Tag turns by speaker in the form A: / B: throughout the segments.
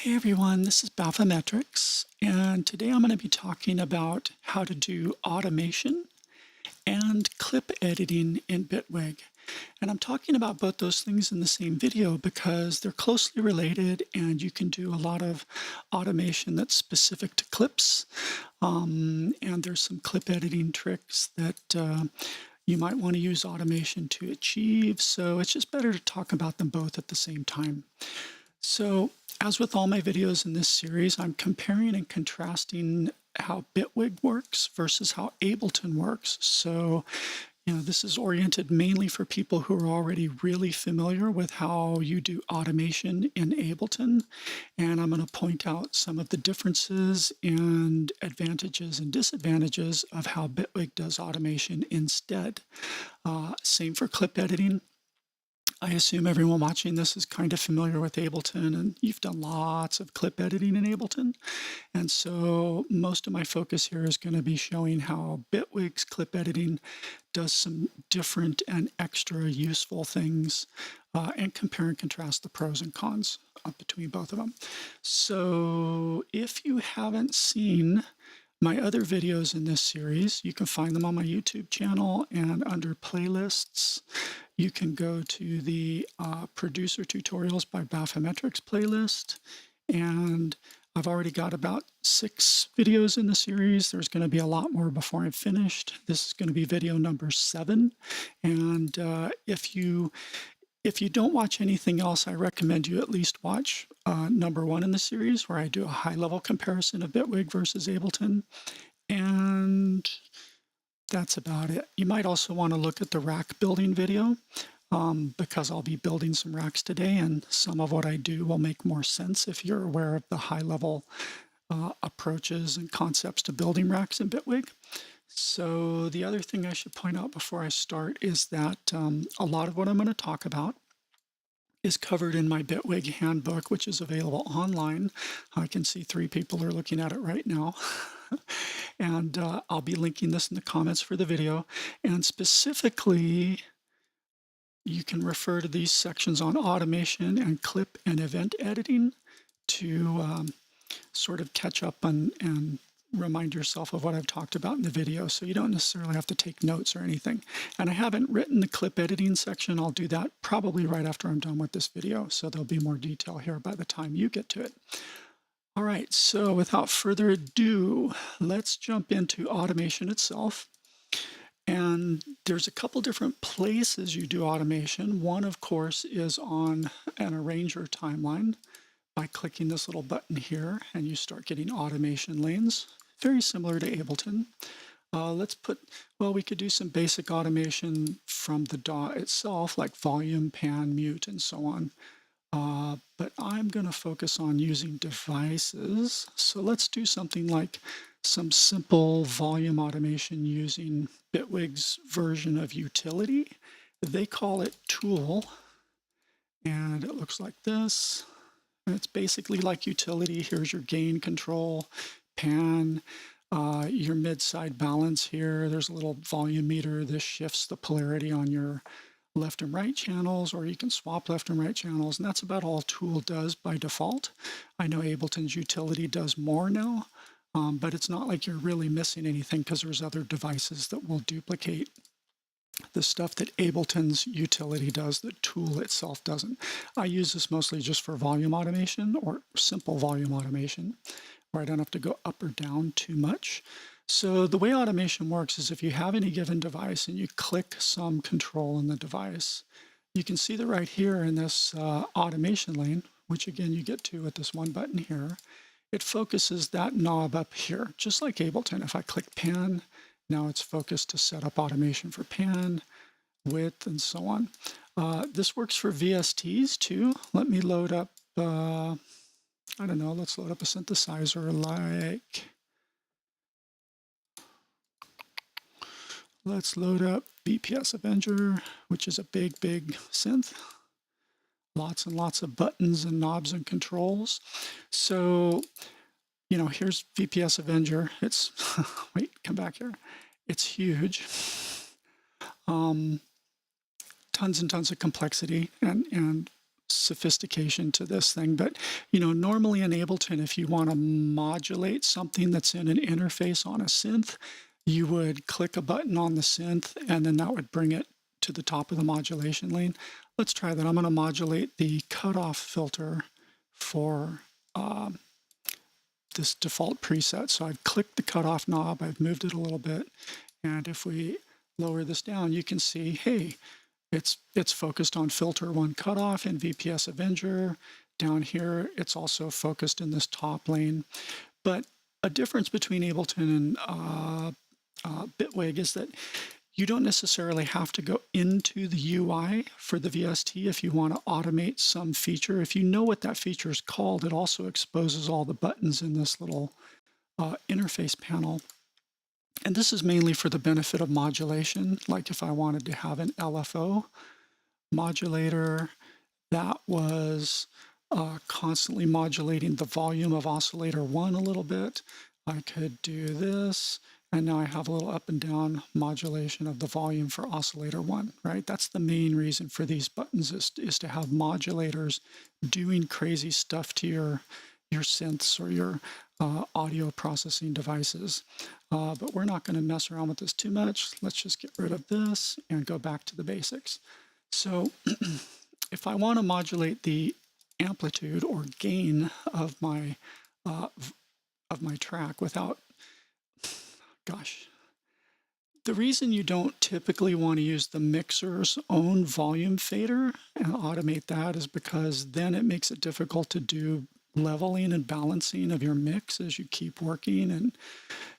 A: Hey everyone, this is Bathymetrics, and today I'm going to be talking about how to do automation and clip editing in Bitwig. And I'm talking about both those things in the same video because they're closely related and you can do a lot of automation that's specific to clips. And there's some clip editing tricks that you might want to use automation to achieve. So it's just better to talk about them both at the same time. So, as with all my videos in this series, I'm comparing and contrasting how Bitwig works versus how Ableton works. So, this is oriented mainly for people who are already really familiar with how you do automation in Ableton. And I'm going to point out some of the differences and advantages and disadvantages of how Bitwig does automation instead. Same for clip editing. I assume everyone watching this is kind of familiar with Ableton, and you've done lots of clip editing in Ableton. And so most of my focus here is going to be showing how Bitwig's clip editing does some different and extra useful things, and compare and contrast the pros and cons between both of them. So if you haven't seen my other videos in this series, you can find them on my YouTube channel, and under playlists, you can go to the producer tutorials by Bathymetrics playlist. And I've already got about 6 videos in the series. There's going to be a lot more before I'm finished. This is going to be video number 7. And if you don't watch anything else, I recommend you at least watch number 1 in the series, where I do a high-level comparison of Bitwig versus Ableton. And that's about it. You might also want to look at the rack building video, because I'll be building some racks today, and some of what I do will make more sense if you're aware of the high-level approaches and concepts to building racks in Bitwig. So the other thing I should point out before I start is that a lot of what I'm going to talk about is covered in my Bitwig handbook, which is available online. I can see 3 people are looking at it right now. And I'll be linking this in the comments for the video. And specifically, you can refer to these sections on automation and clip and event editing to sort of catch up and remind yourself of what I've talked about in the video, so you don't necessarily have to take notes or anything. And I haven't written the clip editing section. I'll do that probably right after I'm done with this video, so there'll be more detail here by the time you get to it. All right, so without further ado, let's jump into automation itself. And there's a couple different places you do automation. One, of course, is on an arranger timeline by clicking this little button here, and you start getting automation lanes, very similar to Ableton. We could do some basic automation from the DAW itself, like volume, pan, mute, and so on. But I'm going to focus on using devices. So let's do something like some simple volume automation using Bitwig's version of utility. They call it Tool, and it looks like this. And it's basically like utility. Here's your gain control, pan, your mid-side balance here. There's a little volume meter. This shifts the polarity on your left and right channels, or you can swap left and right channels, and that's about all Tool does by default. I know Ableton's utility does more now, but it's not like you're really missing anything, because there's other devices that will duplicate the stuff that Ableton's utility does that Tool itself doesn't. I use this mostly just for volume automation, or simple volume automation, where I don't have to go up or down too much. So the way automation works is if you have any given device and you click some control in the device, you can see that right here in this automation lane, which again you get to with this one button here, it focuses that knob up here, just like Ableton. If I click pan, now it's focused to set up automation for pan, width, and so on. This works for VSTs too. Let me load up, I don't know, let's load up a synthesizer like, let's load up BPS Avenger, which is a big, big synth. Lots and lots of buttons and knobs and controls. So, here's VPS Avenger. It's, wait, come back here. It's huge. Tons and tons of complexity and sophistication to this thing, but you know, normally in Ableton, if you want to modulate something that's in an interface on a synth, you would click a button on the synth and then that would bring it to the top of the modulation lane. Let's try that. I'm going to modulate the cutoff filter for this default preset. So I've clicked the cutoff knob, I've moved it a little bit, and if we lower this down, you can see, hey, it's focused on filter 1 cutoff in VPS Avenger. Down here, it's also focused in this top lane. But a difference between Ableton and Bitwig is that you don't necessarily have to go into the UI for the VST if you want to automate some feature. If you know what that feature is called, it also exposes all the buttons in this little interface panel. And this is mainly for the benefit of modulation, like if I wanted to have an LFO modulator that was constantly modulating the volume of oscillator 1 a little bit, I could do this, and now I have a little up and down modulation of the volume for oscillator 1, right? That's the main reason for these buttons is to have modulators doing crazy stuff to your synths or your audio processing devices. But we're not going to mess around with this too much. Let's just get rid of this and go back to the basics. So if I want to modulate the amplitude or gain of my track without, gosh, the reason you don't typically want to use the mixer's own volume fader and automate that is because then it makes it difficult to do leveling and balancing of your mix as you keep working, and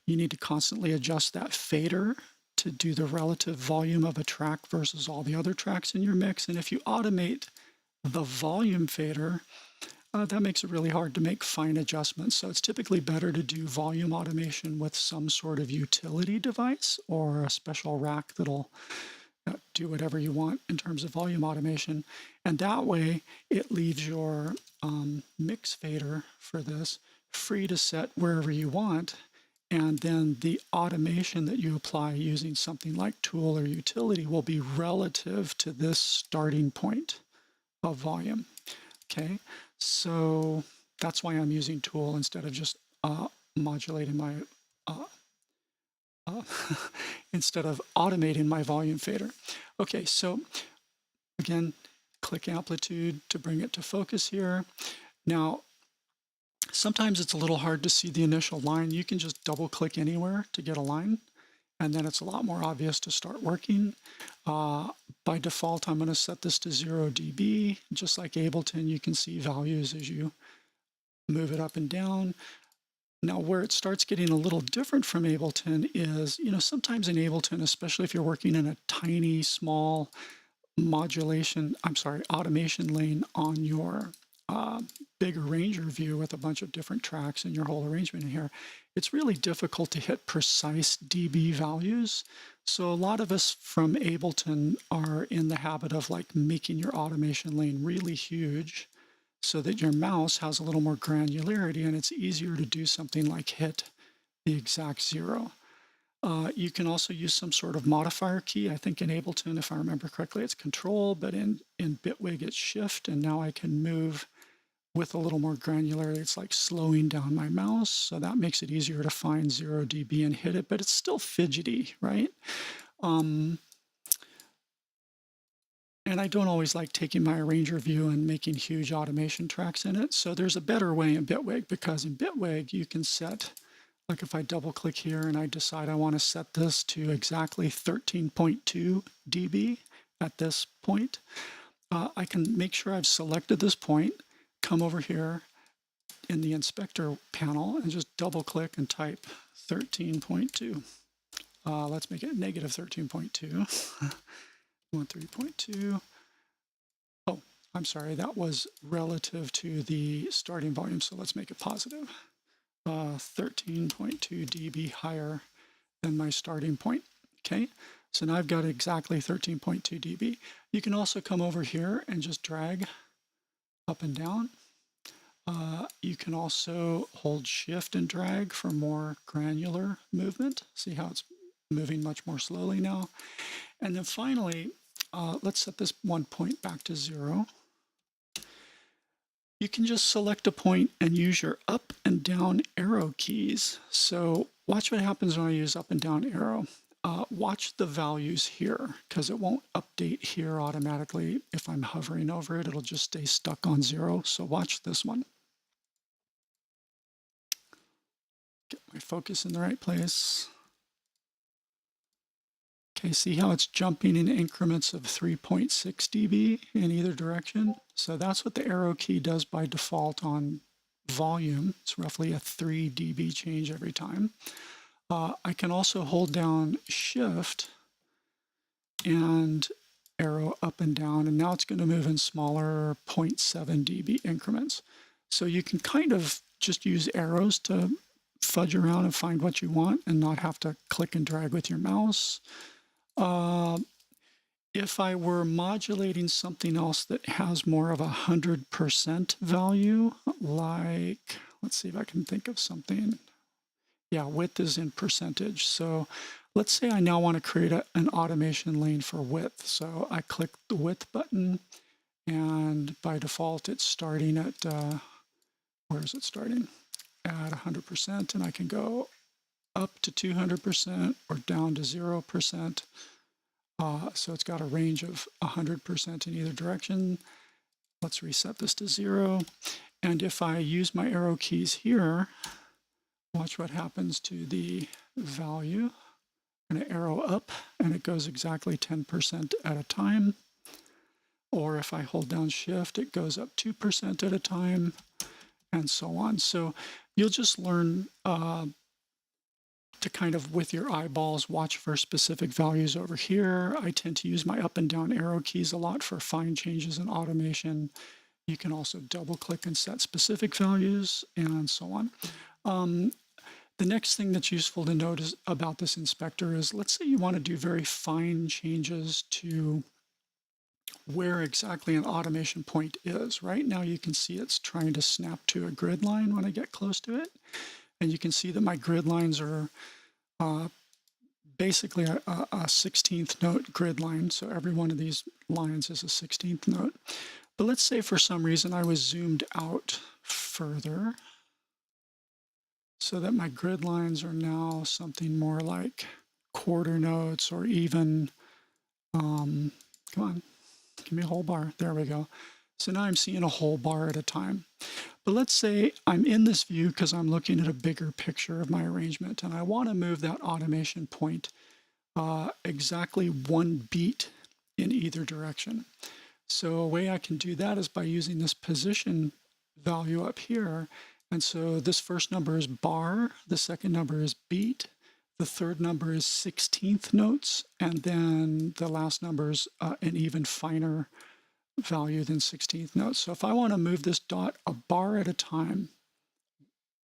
A: you need to constantly adjust that fader to do the relative volume of a track versus all the other tracks in your mix. And if you automate the volume fader, that makes it really hard to make fine adjustments. So it's typically better to do volume automation with some sort of utility device or a special rack that'll do whatever you want in terms of volume automation. And that way it leaves your mix fader for this free to set wherever you want. And then the automation that you apply using something like tool or utility will be relative to this starting point of volume. Okay, so that's why I'm using tool instead of just modulating my instead of automating my volume fader. Okay, so again, click amplitude to bring it to focus here. Now, sometimes it's a little hard to see the initial line. You can just double click anywhere to get a line, and then it's a lot more obvious to start working. By default, I'm going to set this to 0 dB. Just like Ableton, you can see values as you move it up and down. Now, where it starts getting a little different from Ableton is, you know, sometimes in Ableton, especially if you're working in a tiny, small automation lane on your big arranger view with a bunch of different tracks and your whole arrangement in here, it's really difficult to hit precise dB values. So a lot of us from Ableton are in the habit of like making your automation lane really huge so that your mouse has a little more granularity and it's easier to do something like hit the exact 0. You can also use some sort of modifier key. I think in Ableton, if I remember correctly, it's Control, but in Bitwig it's Shift, and now I can move with a little more granularity. It's like slowing down my mouse, so that makes it easier to find 0 dB and hit it, but it's still fidgety, right? And I don't always like taking my arranger view and making huge automation tracks in it. So there's a better way in Bitwig, because in Bitwig you can set, like if I double click here and I decide I want to set this to exactly 13.2 dB at this point, I can make sure I've selected this point, come over here in the inspector panel and just double click and type 13.2. Let's make it negative 13.2. 13.2. Oh, I'm sorry, that was relative to the starting volume, so let's make it positive. 13.2 dB higher than my starting point. Okay, so now I've got exactly 13.2 dB. You can also come over here and just drag up and down. You can also hold Shift and drag for more granular movement. See how it's moving much more slowly now. And then finally, let's set this one point back to 0. you can just select a point and use your up and down arrow keys. So watch what happens when I use up and down arrow. Watch the values here, because it won't update here automatically. If I'm hovering over it, it'll just stay stuck on 0. So watch this one. Get my focus in the right place. Okay, see how it's jumping in increments of 3.6 dB in either direction? So that's what the arrow key does by default on volume. It's roughly a 3 dB change every time. I can also hold down Shift and arrow up and down, and now it's going to move in smaller 0.7 dB increments. So you can kind of just use arrows to fudge around and find what you want and not have to click and drag with your mouse. If I were modulating something else that has more of 100% value, like, let's see if I can think of something. Yeah, width is in percentage. So let's say I now want to create an automation lane for width. So I click the width button, and by default it's starting at, where is it starting? At 100%, and I can go up to 200% or down to 0%. So it's got a range of 100% in either direction. Let's reset this to 0. And if I use my arrow keys here, watch what happens to the value. I'm going to arrow up, and it goes exactly 10% at a time. Or if I hold down Shift, it goes up 2% at a time, and so on. So you'll just learn to kind of, with your eyeballs, watch for specific values over here. I tend to use my up and down arrow keys a lot for fine changes in automation. You can also double click and set specific values, and so on. The next thing that's useful to note about this inspector is, let's say you want to do very fine changes to where exactly an automation point is. Right now you can see it's trying to snap to a grid line when I get close to it. And you can see that my grid lines are basically a 16th note grid line. So every one of these lines is a 16th note. But let's say for some reason I was zoomed out further, so that my grid lines are now something more like quarter notes, or even, come on, give me a whole bar. There we go. So now I'm seeing a whole bar at a time. But let's say I'm in this view because I'm looking at a bigger picture of my arrangement, and I want to move that automation point exactly 1 beat in either direction. So a way I can do that is by using this position value up here. And so this first number is bar, the second number is beat, the third number is 16th notes, and then the last number is an even finer value than 16th notes. So if I want to move this dot a bar at a time,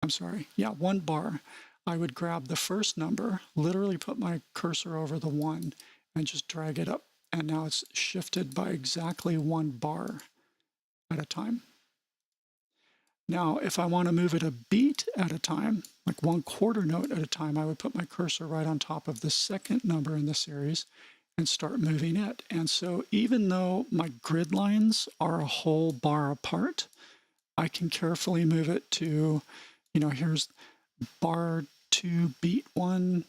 A: I'm sorry, yeah, 1 bar, I would grab the first number, literally put my cursor over the 1, and just drag it up. And now it's shifted by exactly 1 bar at a time. Now, if I want to move it a beat at a time, like 1/4 note at a time, I would put my cursor right on top of the second number in the series and start moving it. And so even though my grid lines are a whole bar apart, I can carefully move it to, here's bar 2 beat 1,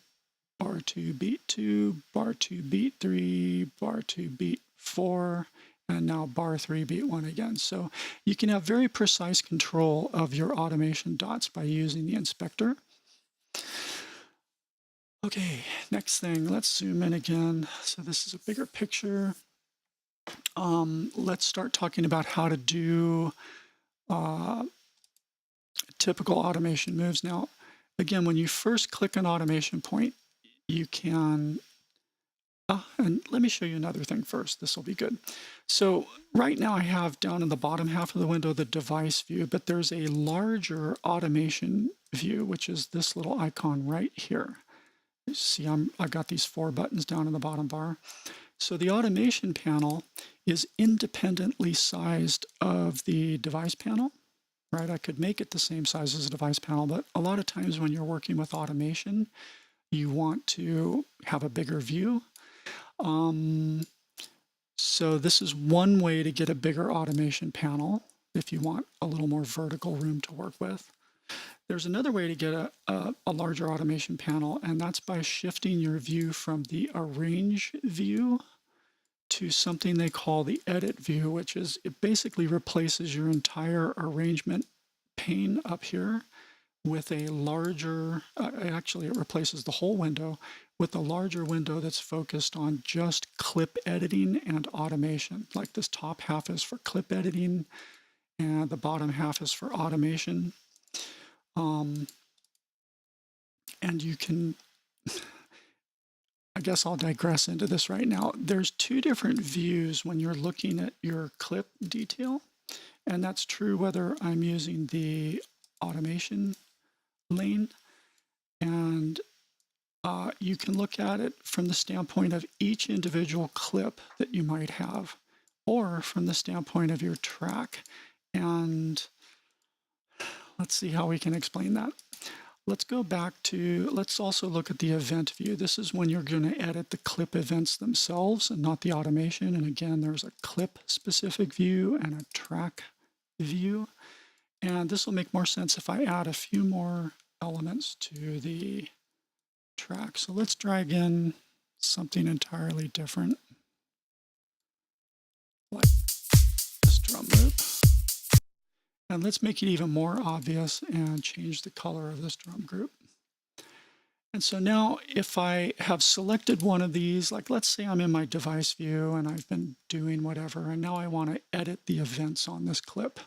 A: bar 2 beat 2, bar 2 beat 3, bar 2 beat 4, and now bar 3 beat 1 again. So you can have very precise control of your automation dots by using the inspector. Okay, next thing, let's zoom in again. So this is a bigger picture. Let's start talking about how to do typical automation moves. Now, again, when you first click an automation point, you can and let me show you another thing first. This will be good. So right now I have down in the bottom half of the window the device view, but there's a larger automation view, which is this little icon right here. You see, I've got these 4 buttons down in the bottom bar. So the automation panel is independently sized of the device panel, right? I could make it the same size as the device panel, but a lot of times when you're working with automation, you want to have a bigger view. So this is one way to get a bigger automation panel. if you want a little more vertical room to work with. There's another way to get a larger automation panel, and that's by shifting your view from the Arrange view to something they call the Edit view, which is, it basically replaces your entire arrangement pane up here with a larger, actually it replaces the whole window with a larger window that's focused on just clip editing and automation. Like this top half is for clip editing and the bottom half is for automation. And you can, I guess I'll digress into this right now. There's two different views when you're looking at your clip detail, and that's true whether I'm using the automation lane, and you can look at it from the standpoint of each individual clip that you might have, or from the standpoint of your track. And let's see how we can explain that. Let's go back to, let's also look at the event view. This is when you're going to edit the clip events themselves and not the automation. And again, there's a clip specific view and a track view. And this will make more sense if I add a few more elements to the track. So let's drag in something entirely different, like this drum loop. And let's make it even more obvious and change the color of this drum group. And so now if I have selected one of these, like let's say I'm in my device view and I've been doing whatever, and now I want to edit the events on this clip.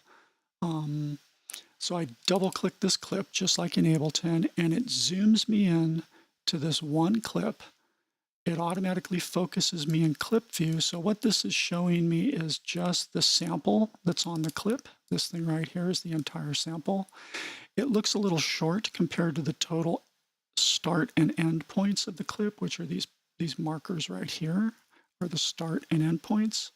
A: So I double click this clip just like in Ableton, and it zooms me in to this one clip. It automatically focuses me in clip view. So what this is showing me is just the sample that's on the clip. This thing right here is the entire sample. It looks a little short compared to the total start and end points of the clip, which are these markers right here, are the start and end points.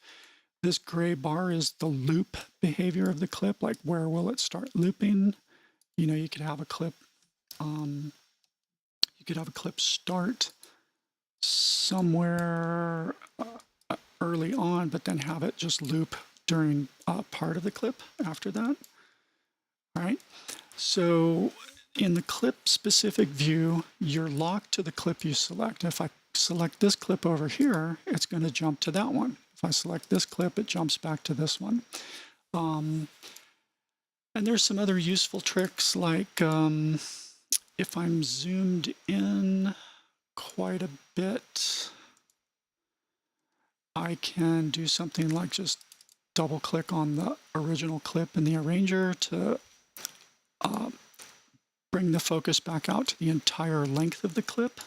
A: This gray bar is the loop behavior of the clip, like where will it start looping? You know, you could have a clip, start somewhere early on, but then have it just loop during part of the clip after that. All right, so in the clip specific view, you're locked to the clip you select. If I select this clip over here, it's going to jump to that one. If I select this clip, it jumps back to this one. And there's some other useful tricks, like if I'm zoomed in quite a bit, I can do something like just double click on the original clip in the arranger to bring the focus back out to the entire length of the clip.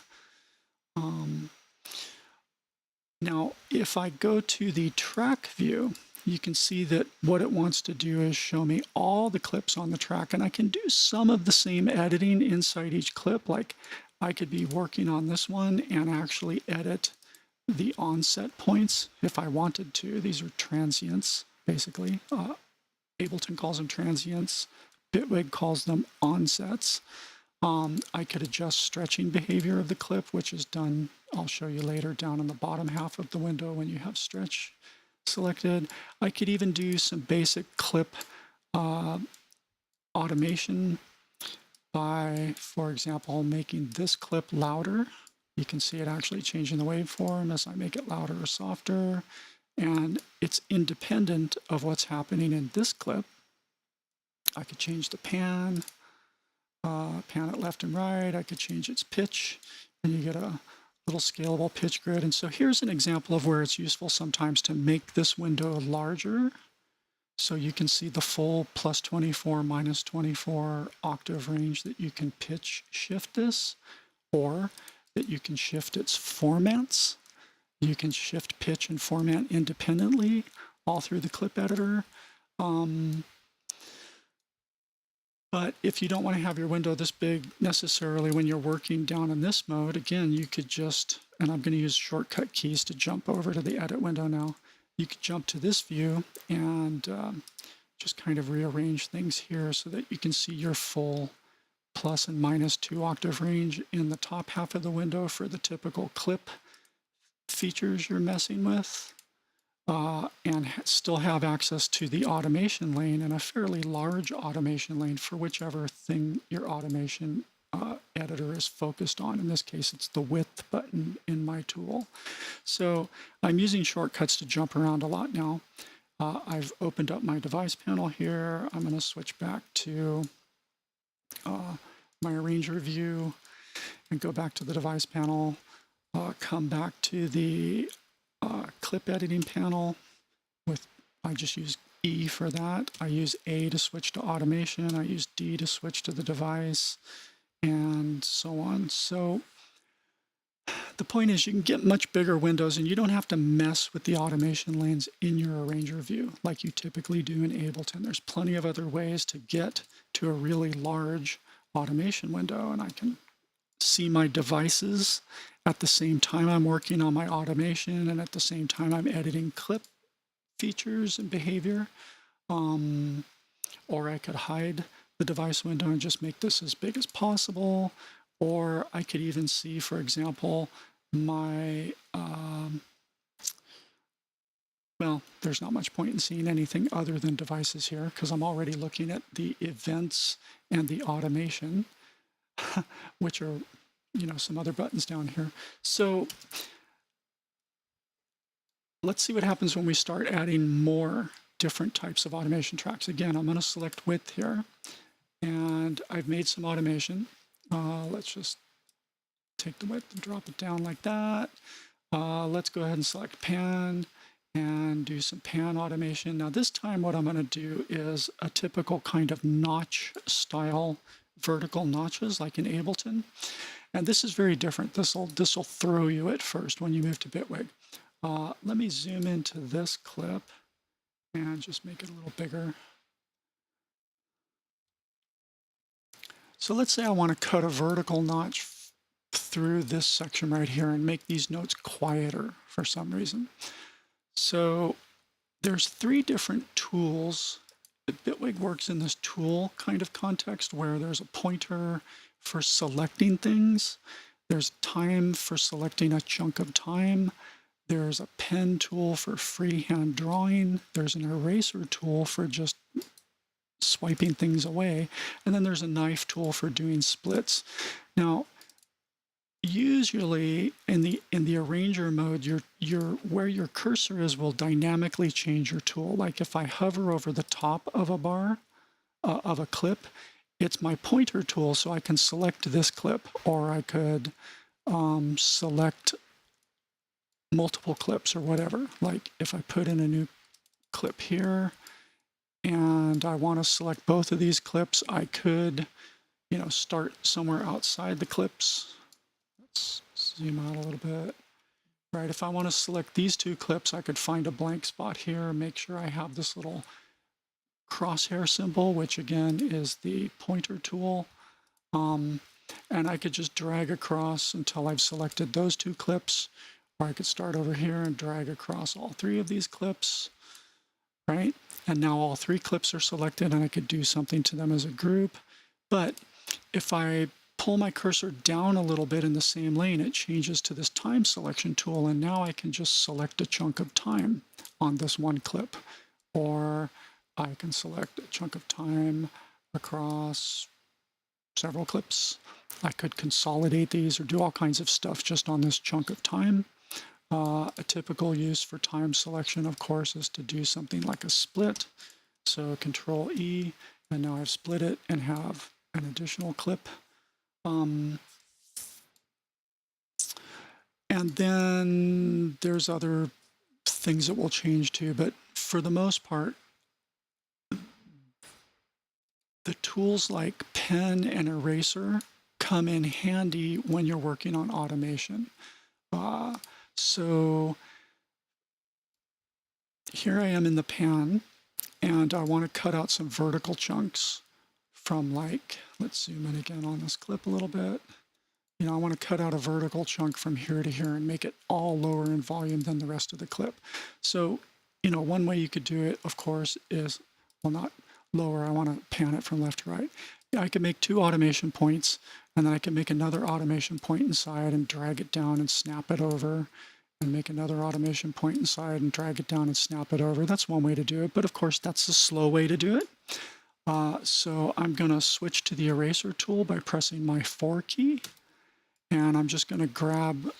A: Now, if I go to the track view, you can see that what it wants to do is show me all the clips on the track, and I can do some of the same editing inside each clip. Like I could be working on this one and actually edit the onset points if I wanted to. These are transients, basically. Ableton calls them transients. Bitwig calls them onsets. I could adjust stretching behavior of the clip, which is done, I'll show you later, down in the bottom half of the window when you have stretch selected. I could even do some basic clip automation by, for example, making this clip louder. You can see it actually changing the waveform as I make it louder or softer. And it's independent of what's happening in this clip. I could change the pan it left and right. I could change its pitch, and you get a little scalable pitch grid. And so here's an example of where it's useful sometimes to make this window larger, so you can see the full plus 24, minus 24 octave range that you can pitch shift this, or that you can shift its formats. You can shift pitch and format independently all through the clip editor. But if you don't want to have your window this big necessarily when you're working down in this mode, again, you could just, and I'm going to use shortcut keys to jump over to the edit window now. You could jump to this view and just kind of rearrange things here so that you can see your full plus and minus 2 octave range in the top half of the window for the typical clip features you're messing with. and still have access to the automation lane and a fairly large automation lane for whichever thing your automation editor is focused on. In this case, it's the width button in my tool. So I'm using shortcuts to jump around a lot now. I've opened up my device panel here. I'm going to switch back to my arranger view and go back to the device panel, come back to the clip editing panel. I just use E for that. I use A to switch to automation. I use D to switch to the device, and so on. So the point is you can get much bigger windows and you don't have to mess with the automation lanes in your arranger view like you typically do in Ableton. There's plenty of other ways to get to a really large automation window, and I can see my devices at the same time I'm working on my automation and at the same time I'm editing clip features and behavior. Or I could hide the device window and just make this as big as possible. Or I could even see, for example, my, well, there's not much point in seeing anything other than devices here because I'm already looking at the events and the automation, which are, you know, some other buttons down here. So let's see what happens when we start adding more different types of automation tracks. Again, I'm going to select width here, and I've made some automation. Let's just take the width and drop it down like that. Let's go ahead and select pan and do some pan automation. Now this time what I'm going to do is a typical kind of notch style vertical notches like in Ableton. And this is very different. This will throw you at first when you move to Bitwig. Let me zoom into this clip and just make it a little bigger. So let's say I want to cut a vertical notch through this section right here and make these notes quieter for some reason. So there's 3 different tools. The Bitwig works in this tool kind of context where there's a pointer for selecting things. There's time for selecting a chunk of time. There's a pen tool for freehand drawing. There's an eraser tool for just swiping things away. And then there's a knife tool for doing splits. Now, usually in the arranger mode, where your cursor is will dynamically change your tool. Like if I hover over the top of a bar, of a clip, it's my pointer tool, so I can select this clip, or I could select multiple clips or whatever. Like if I put in a new clip here and I want to select both of these clips, I could, you know, start somewhere outside the clips. Let's zoom out a little bit. Right, if I want to select these 2 clips, I could find a blank spot here, make sure I have this little crosshair symbol, which again is the pointer tool. And I could just drag across until I've selected those 2 clips, or I could start over here and drag across all 3 of these clips, right? And now all 3 clips are selected and I could do something to them as a group. But if I pull my cursor down a little bit in the same lane, it changes to this time selection tool, and now I can just select a chunk of time on this one clip, or I can select a chunk of time across several clips. I could consolidate these or do all kinds of stuff just on this chunk of time. A typical use for time selection, of course, is to do something like a split. So CTRL E, and now I've split it and have an additional clip. And then there's other things that will change too, but for the most part, the tools like pen and eraser come in handy when you're working on automation. So here I am in the pan, and I want to cut out some vertical chunks from, like, let's zoom in again on this clip a little bit. You know, I want to cut out a vertical chunk from here to here and make it all lower in volume than the rest of the clip. So, you know, one way you could do it, of course, is, well, not lower, I want to pan it from left to right. Yeah, I could make 2 automation points, and then I can make another automation point inside and drag it down and snap it over. and make another automation point inside and drag it down and snap it over. That's one way to do it, but of course that's the slow way to do it. So I'm going to switch to the eraser tool by pressing my 4 key, and I'm just going to grab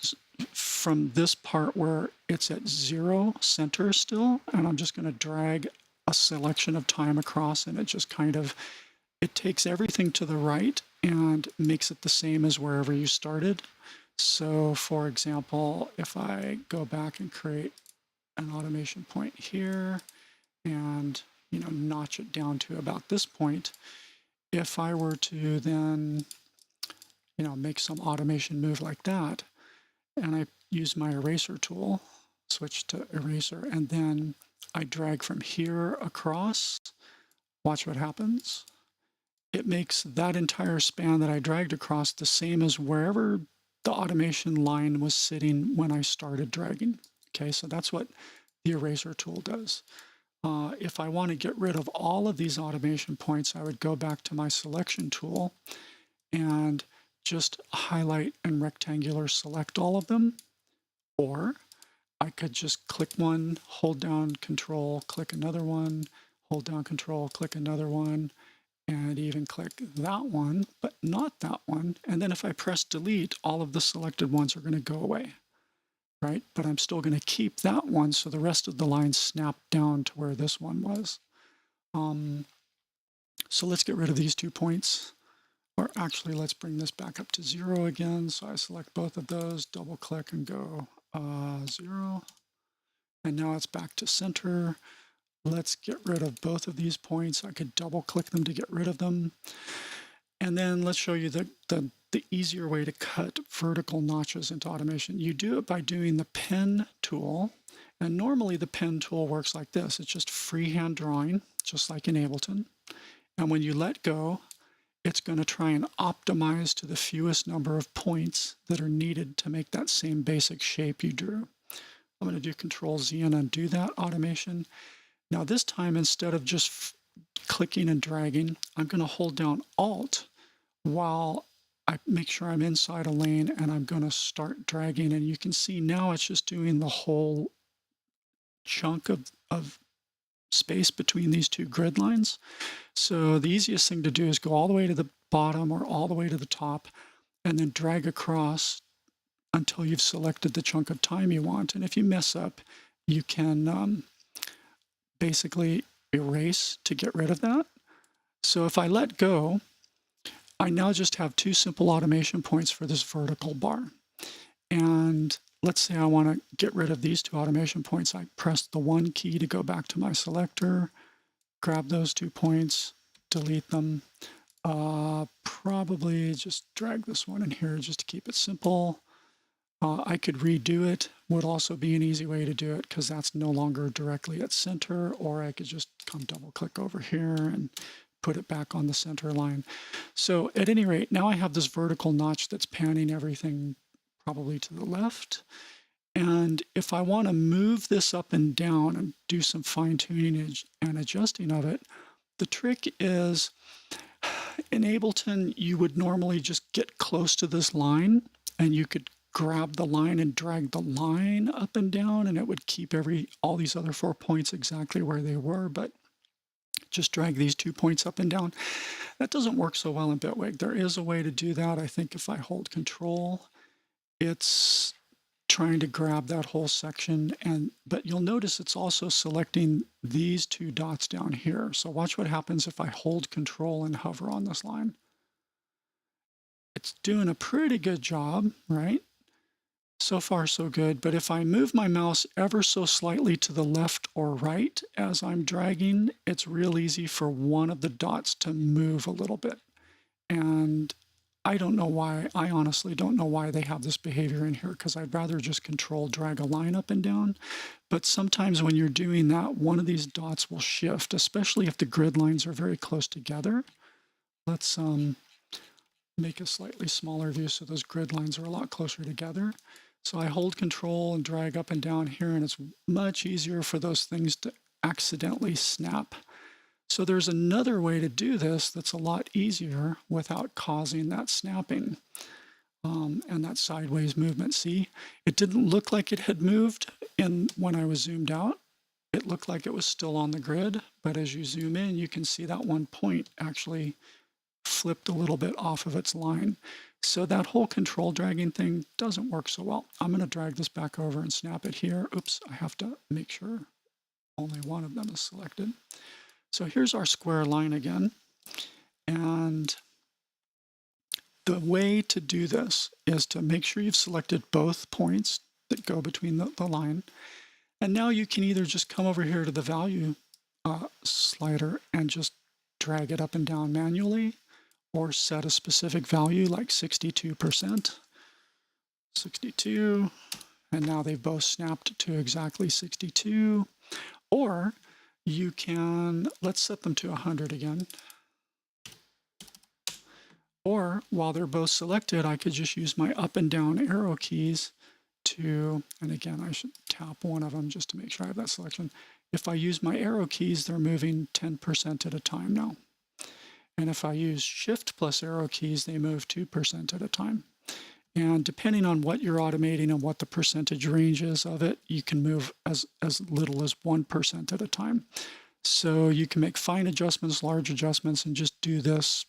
A: from this part where it's at 0 center still, and I'm just going to drag a selection of time across, and it just kind of, it takes everything to the right and makes it the same as wherever you started. So for example, if I go back and create an automation point here and notch it down to about this point, if I were to then make some automation move like that, and I use my eraser tool, switch to eraser, and then I drag from here across, watch what happens. It makes that entire span that I dragged across the same as wherever the automation line was sitting when I started dragging. Okay, so that's what the eraser tool does. If I want to get rid of all of these automation points, I would go back to my selection tool and just highlight and rectangular select all of them. Or I could just click one, hold down Control, click another one, hold down Control, click another one, and even click that one, but not that one. And then if I press delete, all of the selected ones are going to go away, right? But I'm still going to keep that one, so the rest of the lines snap down to where this one was. So let's get rid of these 2 points. Or actually, let's bring this back up to 0 again. So I select both of those, double click and go 0. And now it's back to center. Let's get rid of both of these points. I could double click them to get rid of them. And then let's show you the easier way to cut vertical notches into automation. You do it by doing the pen tool. And normally the pen tool works like this. It's just freehand drawing, just like in Ableton. And when you let go, it's going to try and optimize to the fewest number of points that are needed to make that same basic shape you drew. I'm going to do Control Z and undo that automation. Now this time, instead of just clicking and dragging, I'm going to hold down Alt while I make sure I'm inside a lane, and I'm going to start dragging. And you can see now it's just doing the whole chunk of space between these 2 grid lines. So the easiest thing to do is go all the way to the bottom or all the way to the top, and then drag across until you've selected the chunk of time you want. And if you mess up, you can basically erase to get rid of that. So if I let go, I now just have 2 simple automation points for this vertical bar. And let's say I want to get rid of these 2 automation points. I press the 1 key to go back to my selector, grab those 2 points, delete them. Probably just drag this one in here just to keep it simple. I could redo it, would also be an easy way to do it because that's no longer directly at center, or I could just come double click over here and put it back on the center line. So at any rate, now I have this vertical notch that's panning everything probably to the left. And if I want to move this up and down and do some fine tuning and adjusting of it, the trick is in Ableton, you would normally just get close to this line and you could grab the line and drag the line up and down, and it would keep all these other 4 points exactly where they were, but just drag these 2 points up and down. That doesn't work so well in Bitwig. There is a way to do that. I think if I hold Control, it's trying to grab that whole section, but you'll notice it's also selecting these 2 dots down here. So watch what happens if I hold Control and hover on this line. It's doing a pretty good job, right? So far, so good. But if I move my mouse ever so slightly to the left or right as I'm dragging, it's real easy for one of the dots to move a little bit. And I don't know why. I honestly don't know why they have this behavior in here, because I'd rather just Control drag a line up and down. But sometimes when you're doing that, one of these dots will shift, especially if the grid lines are very close together. Let's make a slightly smaller view so those grid lines are a lot closer together. So I hold Control and drag up and down here, and it's much easier for those things to accidentally snap. So there's another way to do this that's a lot easier without causing that snapping. and that sideways movement. See, it didn't look like it had moved, and when I was zoomed out, it looked like it was still on the grid, but as you zoom in, you can see that one point actually flipped a little bit off of its line. So that whole control dragging thing doesn't work so well. I'm going to drag this back over and snap it here. Oops, I have to make sure only one of them is selected. So here's our square line again. And the way to do this is to make sure you've selected both points that go between the line. And now you can either just come over here to the value slider and just drag it up and down manually, or set a specific value like 62%, 62, and now they've both snapped to exactly 62. Or you can, let's set them to 100 again. Or while they're both selected, I could just use my up and down arrow keys to, and again, I should tap one of them just to make sure I have that selection. If I use my arrow keys, they're moving 10% at a time now. And if I use Shift plus arrow keys, they move 2% at a time. And depending on what you're automating and what the percentage range is of it, you can move as little as 1% at a time. So you can make fine adjustments, large adjustments, and just do this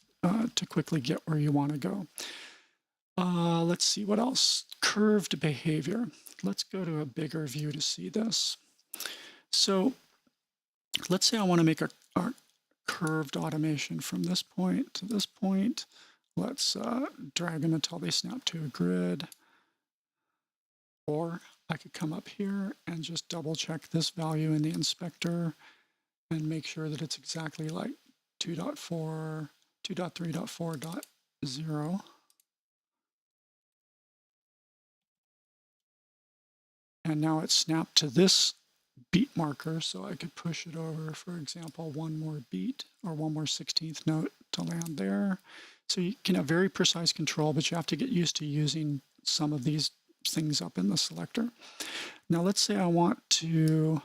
A: to quickly get where you want to go. Let's see what else. Curved behavior. Let's go to a bigger view to see this. So let's say I want to make a curved automation from this point to this point. Let's drag them until they snap to a grid. Or I could come up here and just double check this value in the inspector and make sure that it's exactly like 2.4, 2.3.4.0. And now it's snapped to this beat marker, so I could push it over, for example, one more beat or one more 16th note to land there. So you can have very precise control, but you have to get used to using some of these things up in the selector. Now let's say I want to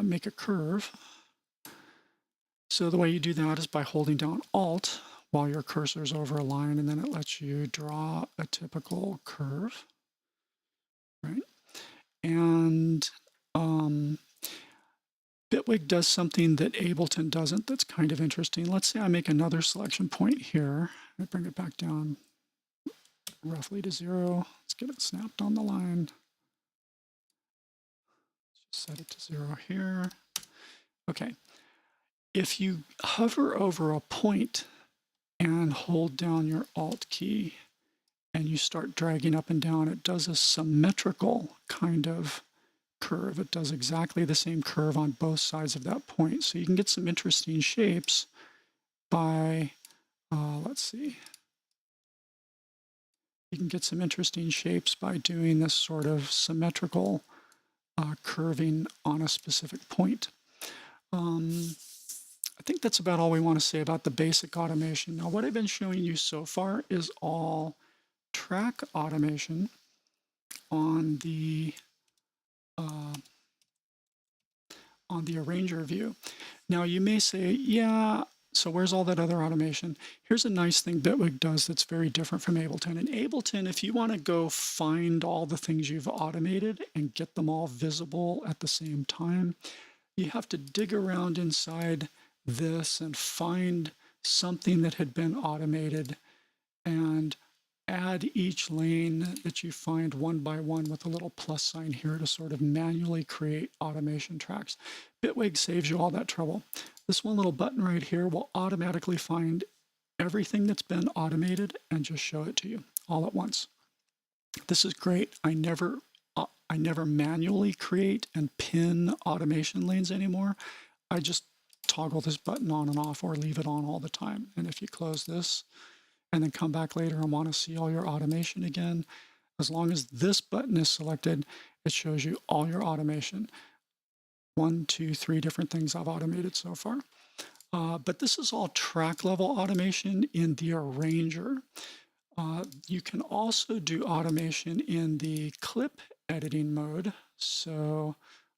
A: make a curve. So the way you do that is by holding down Alt while your cursor is over a line, and then it lets you draw a typical curve, right? And Bitwig does something that Ableton doesn't that's kind of interesting. Let's say I make another selection point here. I bring it back down roughly to 0. Let's get it snapped on the line. Just set it to 0 here. Okay. If you hover over a point and hold down your Alt key and you start dragging up and down, it does a symmetrical kind of curve. It does exactly the same curve on both sides of that point. So you can get some interesting shapes by, let's see. You can get some interesting shapes by doing this sort of symmetrical curving on a specific point. I think that's about all we want to say about the basic automation. Now, what I've been showing you so far is all track automation on the arranger view. Now you may say, yeah, so where's all that other automation? Here's a nice thing Bitwig does that's very different from Ableton. In Ableton, if you want to go find all the things you've automated and get them all visible at the same time, you have to dig around inside this and find something that had been automated and add each lane that you find one by one with a little plus sign here to sort of manually create automation tracks. Bitwig saves you all that trouble. This one little button right here will automatically find everything that's been automated and just show it to you all at once. This is great. I never manually create and pin automation lanes anymore. I just toggle this button on and off or leave it on all the time. And if you close this, and then come back later and want to see all your automation again, as long as this button is selected, it shows you all your automation. 1, 2, 3 different things I've automated so far. But this is all track level automation in the arranger. You can also do automation in the clip editing mode. So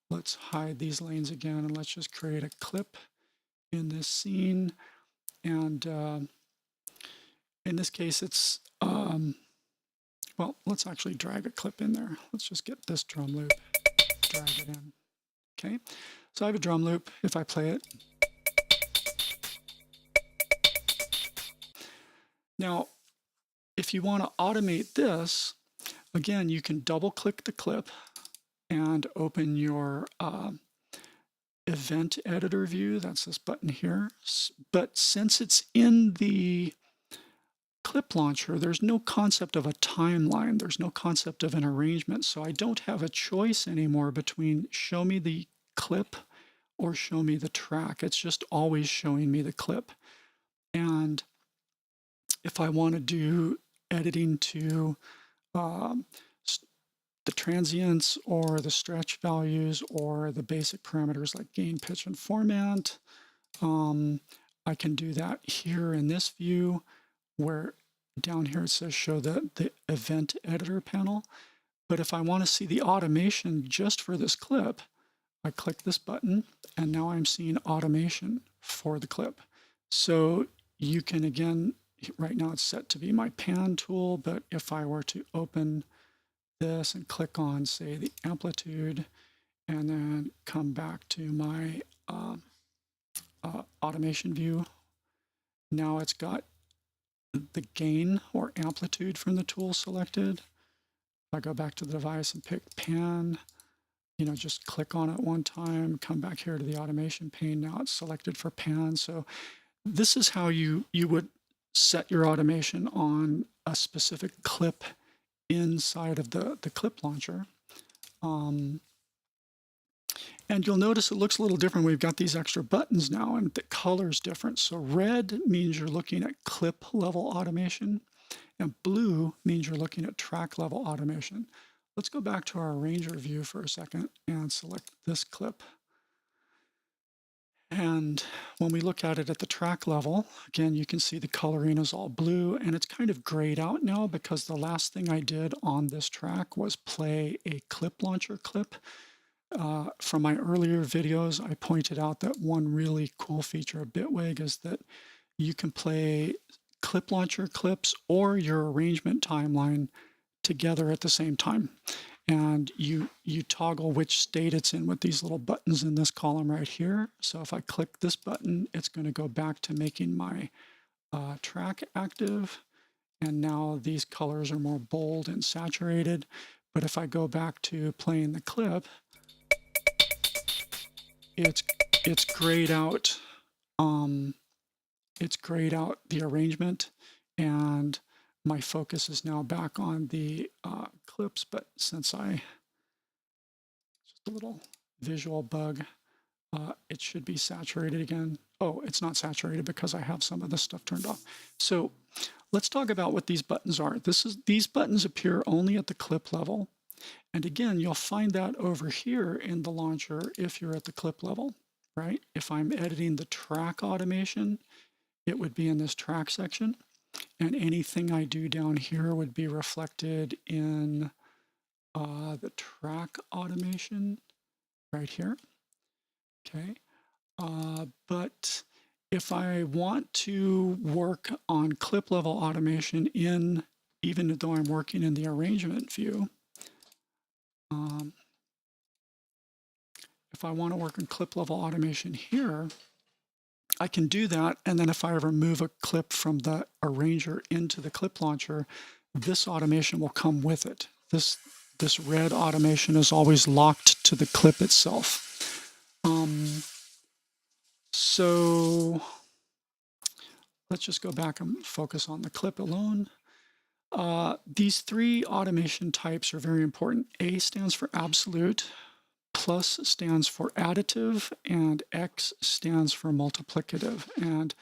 A: let's hide these lanes again and let's just create a clip in this scene. And in this case, it's well, let's actually drag a clip in there. Let's just get this drum loop, drag it in. Okay, so I have a drum loop. If I play it, now if you want to automate this, again, you can double click the clip and open your event editor view. That's this button here. But since it's in the clip launcher, there's no concept of a timeline. There's no concept of an arrangement. So I don't have a choice anymore between show me the clip or show me the track. It's just always showing me the clip. And if I want to do editing to the transients or the stretch values or the basic parameters like gain, pitch, and format, I can do that here in this view, where down here it says show the event editor panel. But if I want to see the automation just for this clip, I click this button and now I'm seeing automation for the clip. So you can, again, right now it's set to be my pan tool, but if I were to open this and click on, say, the amplitude, and then come back to my automation view, now it's got the gain or amplitude from the tool selected. If I go back to the device and pick pan, just click on it one time, come back here to the automation pane. Now it's selected for pan. So this is how you would set your automation on a specific clip inside of the clip launcher. And you'll notice it looks a little different. We've got these extra buttons now and the color's different. So red means you're looking at clip level automation, and blue means you're looking at track level automation. Let's go back to our arranger view for a second and select this clip. And when we look at it at the track level, again, you can see the coloring is all blue, and it's kind of grayed out now because the last thing I did on this track was play a clip launcher clip. From my earlier videos, I pointed out that one really cool feature of Bitwig is that you can play clip launcher clips or your arrangement timeline together at the same time. And you toggle which state it's in with these little buttons in this column right here. So if I click this button, it's going to go back to making my track active. And now these colors are more bold and saturated. But if I go back to playing the clip, it's grayed out. It's grayed out the arrangement, and my focus is now back on the clips. But since just a little visual bug, it should be saturated again. Oh, it's not saturated because I have some of this stuff turned off. So let's talk about what these buttons are. These buttons appear only at the clip level. And again, you'll find that over here in the launcher if you're at the clip level, right? If I'm editing the track automation, it would be in this track section. And anything I do down here would be reflected in the track automation right here. Okay. But if I want to work on clip level automation even though I'm working in the arrangement view, if I want to work in clip level automation here, I can do that. And then if I ever move a clip from the arranger into the clip launcher, this automation will come with it. This red automation is always locked to the clip itself. So let's just go back and focus on the clip alone. These three automation types are very important. A stands for absolute, plus stands for additive, and X stands for multiplicative. And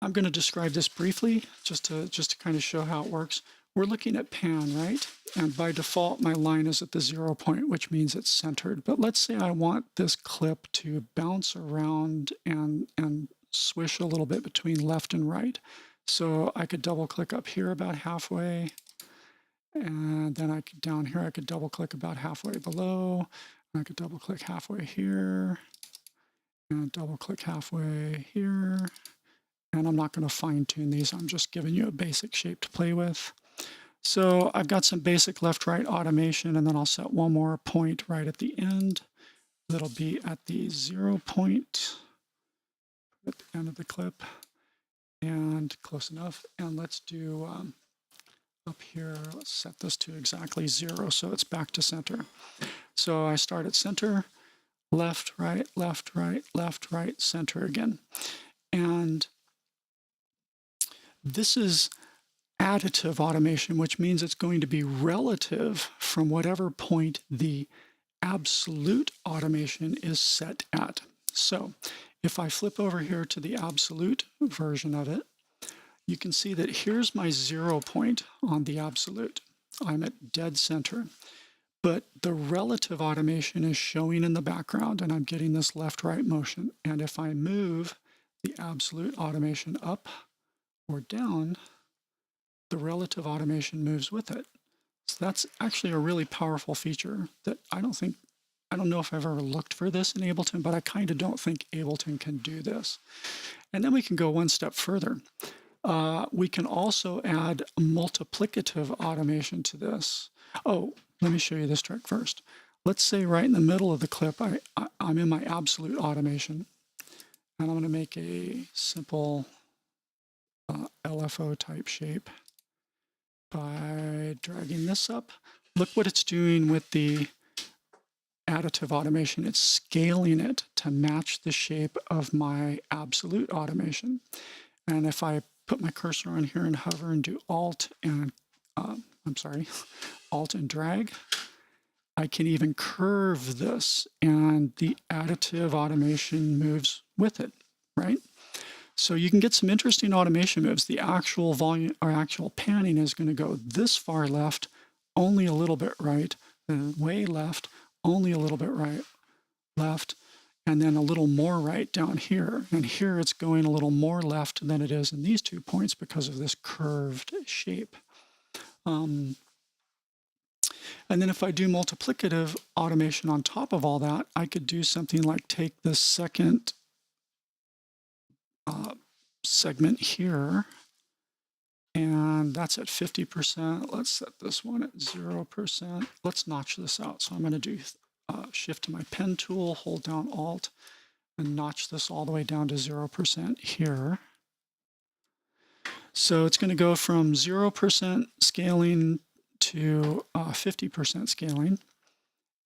A: I'm going to describe this briefly just to kind of show how it works. We're looking at pan, right? And by default, my line is at the 0 point, which means it's centered. But let's say I want this clip to bounce around and swish a little bit between left and right. So I could double click up here about halfway. And then down here, I could double click about halfway below. I could double click halfway here. And double click halfway here. And I'm not going to fine tune these. I'm just giving you a basic shape to play with. So I've got some basic left-right automation, and then I'll set one more point right at the end. That'll be at the 0 point at the end of the clip, and close enough. And let's do up here, let's set this to exactly 0 so it's back to center. So I start at center, left, right, left, right, left, right, center again. And this is additive automation, which means it's going to be relative from whatever point the absolute automation is set at. So if I flip over here to the absolute version of it, you can see that here's my 0 point on the absolute. I'm at dead center. But the relative automation is showing in the background, and I'm getting this left-right motion. And if I move the absolute automation up or down, the relative automation moves with it. So that's actually a really powerful feature that I don't know if I've ever looked for this in Ableton, but I kind of don't think Ableton can do this. And then we can go one step further. We can also add multiplicative automation to this. Oh, let me show you this trick first. Let's say right in the middle of the clip, I'm in my absolute automation, and I'm going to make a simple LFO type shape by dragging this up. Look what it's doing with the additive automation. It's scaling it to match the shape of my absolute automation. And if I put my cursor on here and hover and do Alt and, Alt and drag, I can even curve this and the additive automation moves with it, right? So you can get some interesting automation moves. The actual volume or actual panning is going to go this far left, only a little bit right, then way left, only a little bit right, left, and then a little more right down here. And here it's going a little more left than it is in these 2 points because of this curved shape. And then if I do multiplicative automation on top of all that, I could do something like take this second segment here, and that's at 50%. Let's set this one at 0%. Let's notch this out. So I'm going to do shift to my pen tool, hold down Alt, and notch this all the way down to 0% here. So it's going to go from 0% scaling to 50% scaling.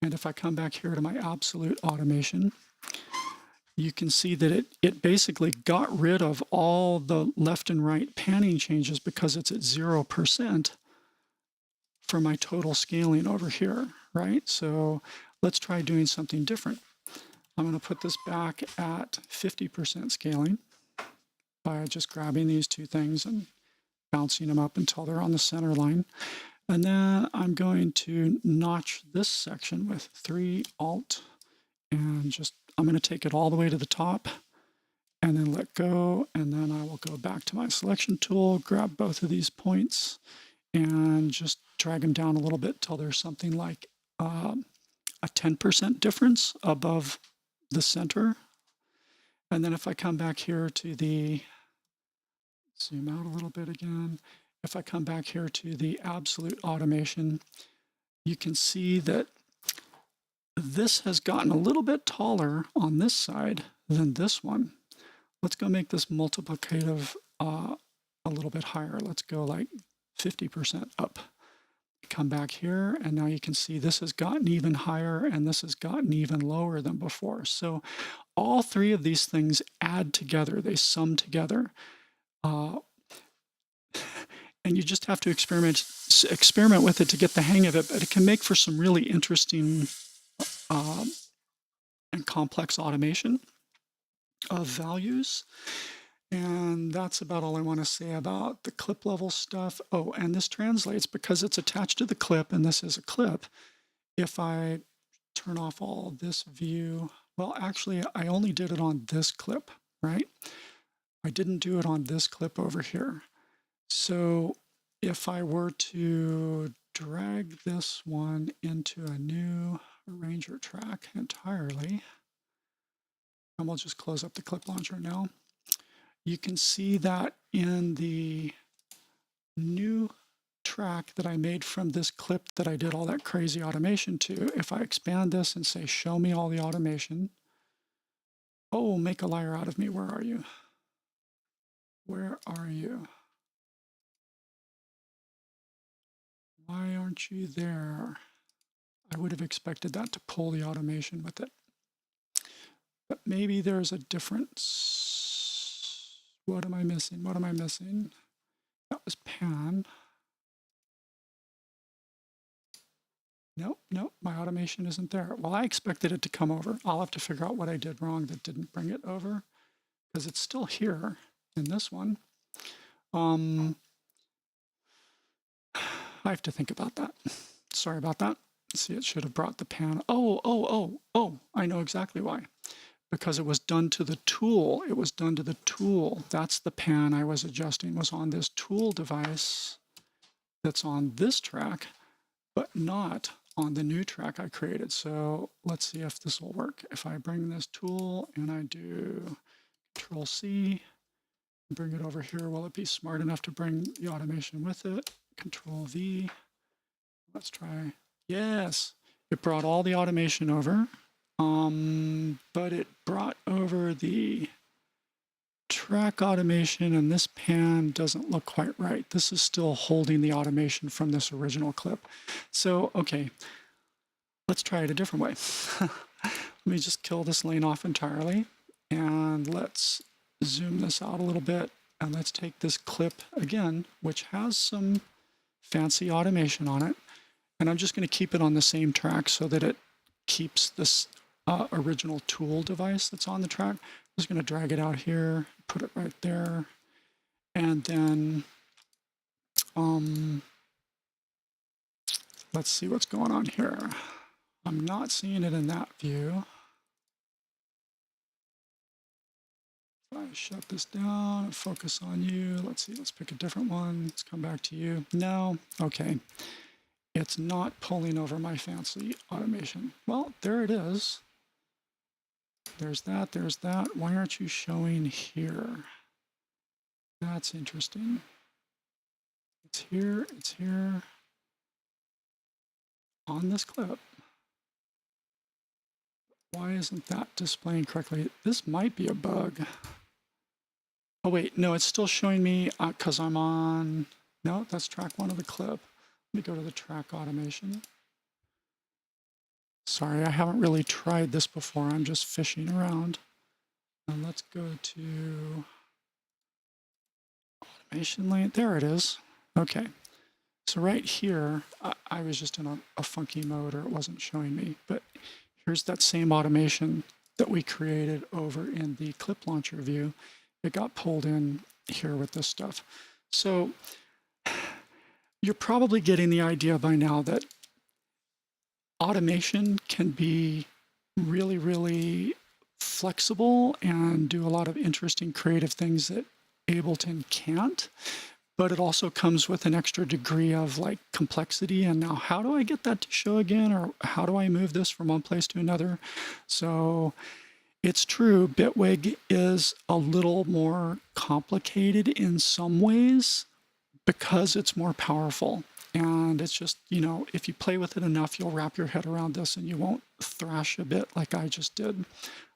A: And if I come back here to my absolute automation, you can see that it basically got rid of all the left and right panning changes because it's at 0% for my total scaling over here, right? So let's try doing something different. I'm going to put this back at 50% scaling by just grabbing these two things and bouncing them up until they're on the center line. And then I'm going to notch this section with 3 Alt and just, I'm going to take it all the way to the top and then let go. And then I will go back to my selection tool, grab both of these points and just drag them down a little bit till there's something like a 10% difference above the center. And then if I come back here to the, zoom out a little bit again. If I come back here to the absolute automation, you can see that this has gotten a little bit taller on this side than this one. Let's go make this multiplicative a little bit higher. Let's go like 50% up. Come back here, and now you can see this has gotten even higher and this has gotten even lower than before. So all three of these things add together, they sum together. And you just have to experiment with it to get the hang of it, but it can make for some really interesting and complex automation of values. And that's about all I want to say about the clip level stuff. Oh, and this translates because it's attached to the clip, and this is a clip. If I turn off all this view, well, actually, I only did it on this clip, right? I didn't do it on this clip over here. So if I were to drag this one into a new arranger track entirely, and we'll just close up the clip launcher now, you can see that in the new track that I made from this clip that I did all that crazy automation to. If I expand this and say, show me all the automation. Oh, make a liar out of me. Where are you? Where are you? Why aren't you there? I would have expected that to pull the automation with it. But maybe there's a difference. What am I missing? What am I missing? That was pan. Nope, nope, my automation isn't there. Well, I expected it to come over. I'll have to figure out what I did wrong that didn't bring it over, because it's still here in this one. I have to think about that. Sorry about that. See, it should have brought the pan. Oh, I know exactly why. Because it was done to the tool. It was done to the tool. That's the pan I was adjusting, was on this tool device that's on this track, but not on the new track I created. So let's see if this will work. If I bring this tool and I do Control C, bring it over here, will it be smart enough to bring the automation with it? Control V. Let's try. Yes, it brought all the automation over, but it brought over the track automation, and this pan doesn't look quite right. This is still holding the automation from this original clip. So, okay, let's try it a different way. Let me just kill this lane off entirely, and let's zoom this out a little bit, and let's take this clip again, which has some fancy automation on it, and I'm just going to keep it on the same track so that it keeps this original tool device that's on the track. I'm just going to drag it out here, put it right there, and then let's see what's going on here. I'm not seeing it in that view. If I shut this down and focus on you, let's see, let's pick a different one. Let's come back to you. No, okay. It's not pulling over my fancy automation. Well, there it is. There's that, there's that. Why aren't you showing here? That's interesting. It's here on this clip. Why isn't that displaying correctly? This might be a bug. Oh wait, no, it's still showing me because I'm on, no, that's track one of the clip. Let me go to the track automation. Sorry, I haven't really tried this before. I'm just fishing around. And let's go to automation lane. There it is. Okay. So right here, I was just in a funky mode, or it wasn't showing me. But here's that same automation that we created over in the clip launcher view. It got pulled in here with this stuff. So you're probably getting the idea by now that automation can be really, really flexible and do a lot of interesting creative things that Ableton can't. But it also comes with an extra degree of like complexity. And now how do I get that to show again? Or how do I move this from one place to another? So it's true, Bitwig is a little more complicated in some ways because it's more powerful. And it's just, you know, if you play with it enough, you'll wrap your head around this and you won't thrash a bit like I just did.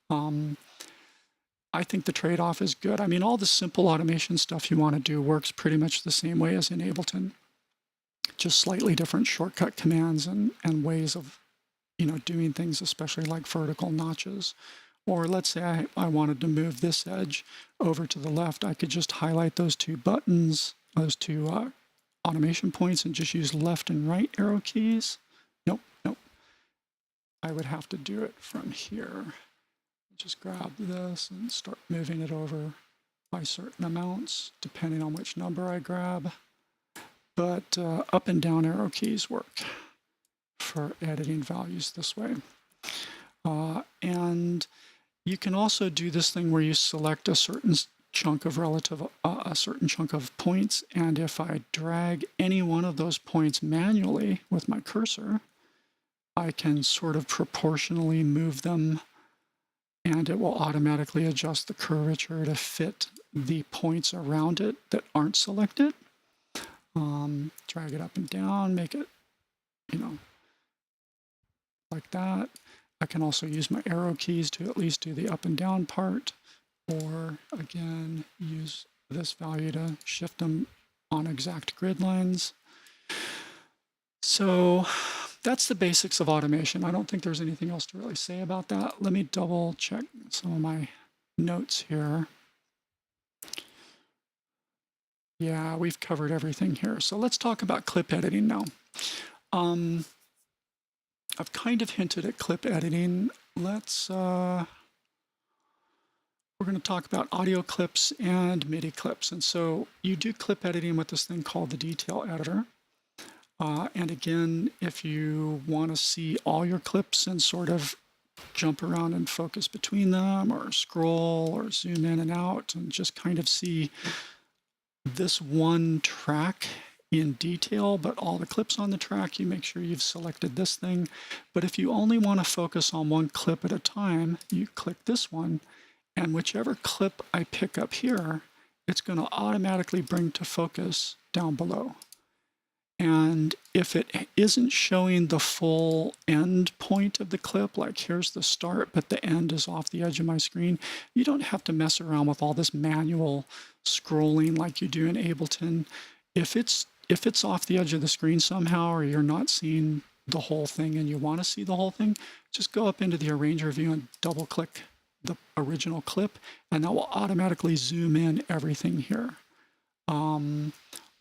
A: I think the trade-off is good. I mean, all the simple automation stuff you want to do works pretty much the same way as in Ableton. Just slightly different shortcut commands and ways of, you know, doing things, especially like vertical notches. Or let's say I wanted to move this edge over to the left. I could just highlight those two buttons, those two automation points, and just use left and right arrow keys. Nope, nope. I would have to do it from here. Just grab this and start moving it over by certain amounts, depending on which number I grab. But up and down arrow keys work for editing values this way. And you can also do this thing where you select a certain chunk of a certain chunk of points, and if I drag any one of those points manually with my cursor, I can sort of proportionally move them, and it will automatically adjust the curvature to fit the points around it that aren't selected. Drag it up and down, make it, like that. I can also use my arrow keys to at least do the up and down part, or again, use this value to shift them on exact grid lines. So that's the basics of automation. I don't think there's anything else to really say about that. Let me double check some of my notes here. Yeah, we've covered everything here. So let's talk about clip editing now. I've kind of hinted at clip editing. Let's, we're going to talk about audio clips and MIDI clips. And so you do clip editing with this thing called the detail editor. And again, if you want to see all your clips and sort of jump around and focus between them, or scroll or zoom in and out and just kind of see this one track in detail, but all the clips on the track, you make sure you've selected this thing. But if you only want to focus on one clip at a time, you click this one, and whichever clip I pick up here, it's going to automatically bring to focus down below. And if it isn't showing the full end point of the clip, like here's the start, but the end is off the edge of my screen, you don't have to mess around with all this manual scrolling like you do in Ableton. If it's off the edge of the screen somehow, or you're not seeing the whole thing and you want to see the whole thing, just go up into the Arranger view and double click the original clip, and that will automatically zoom in everything here.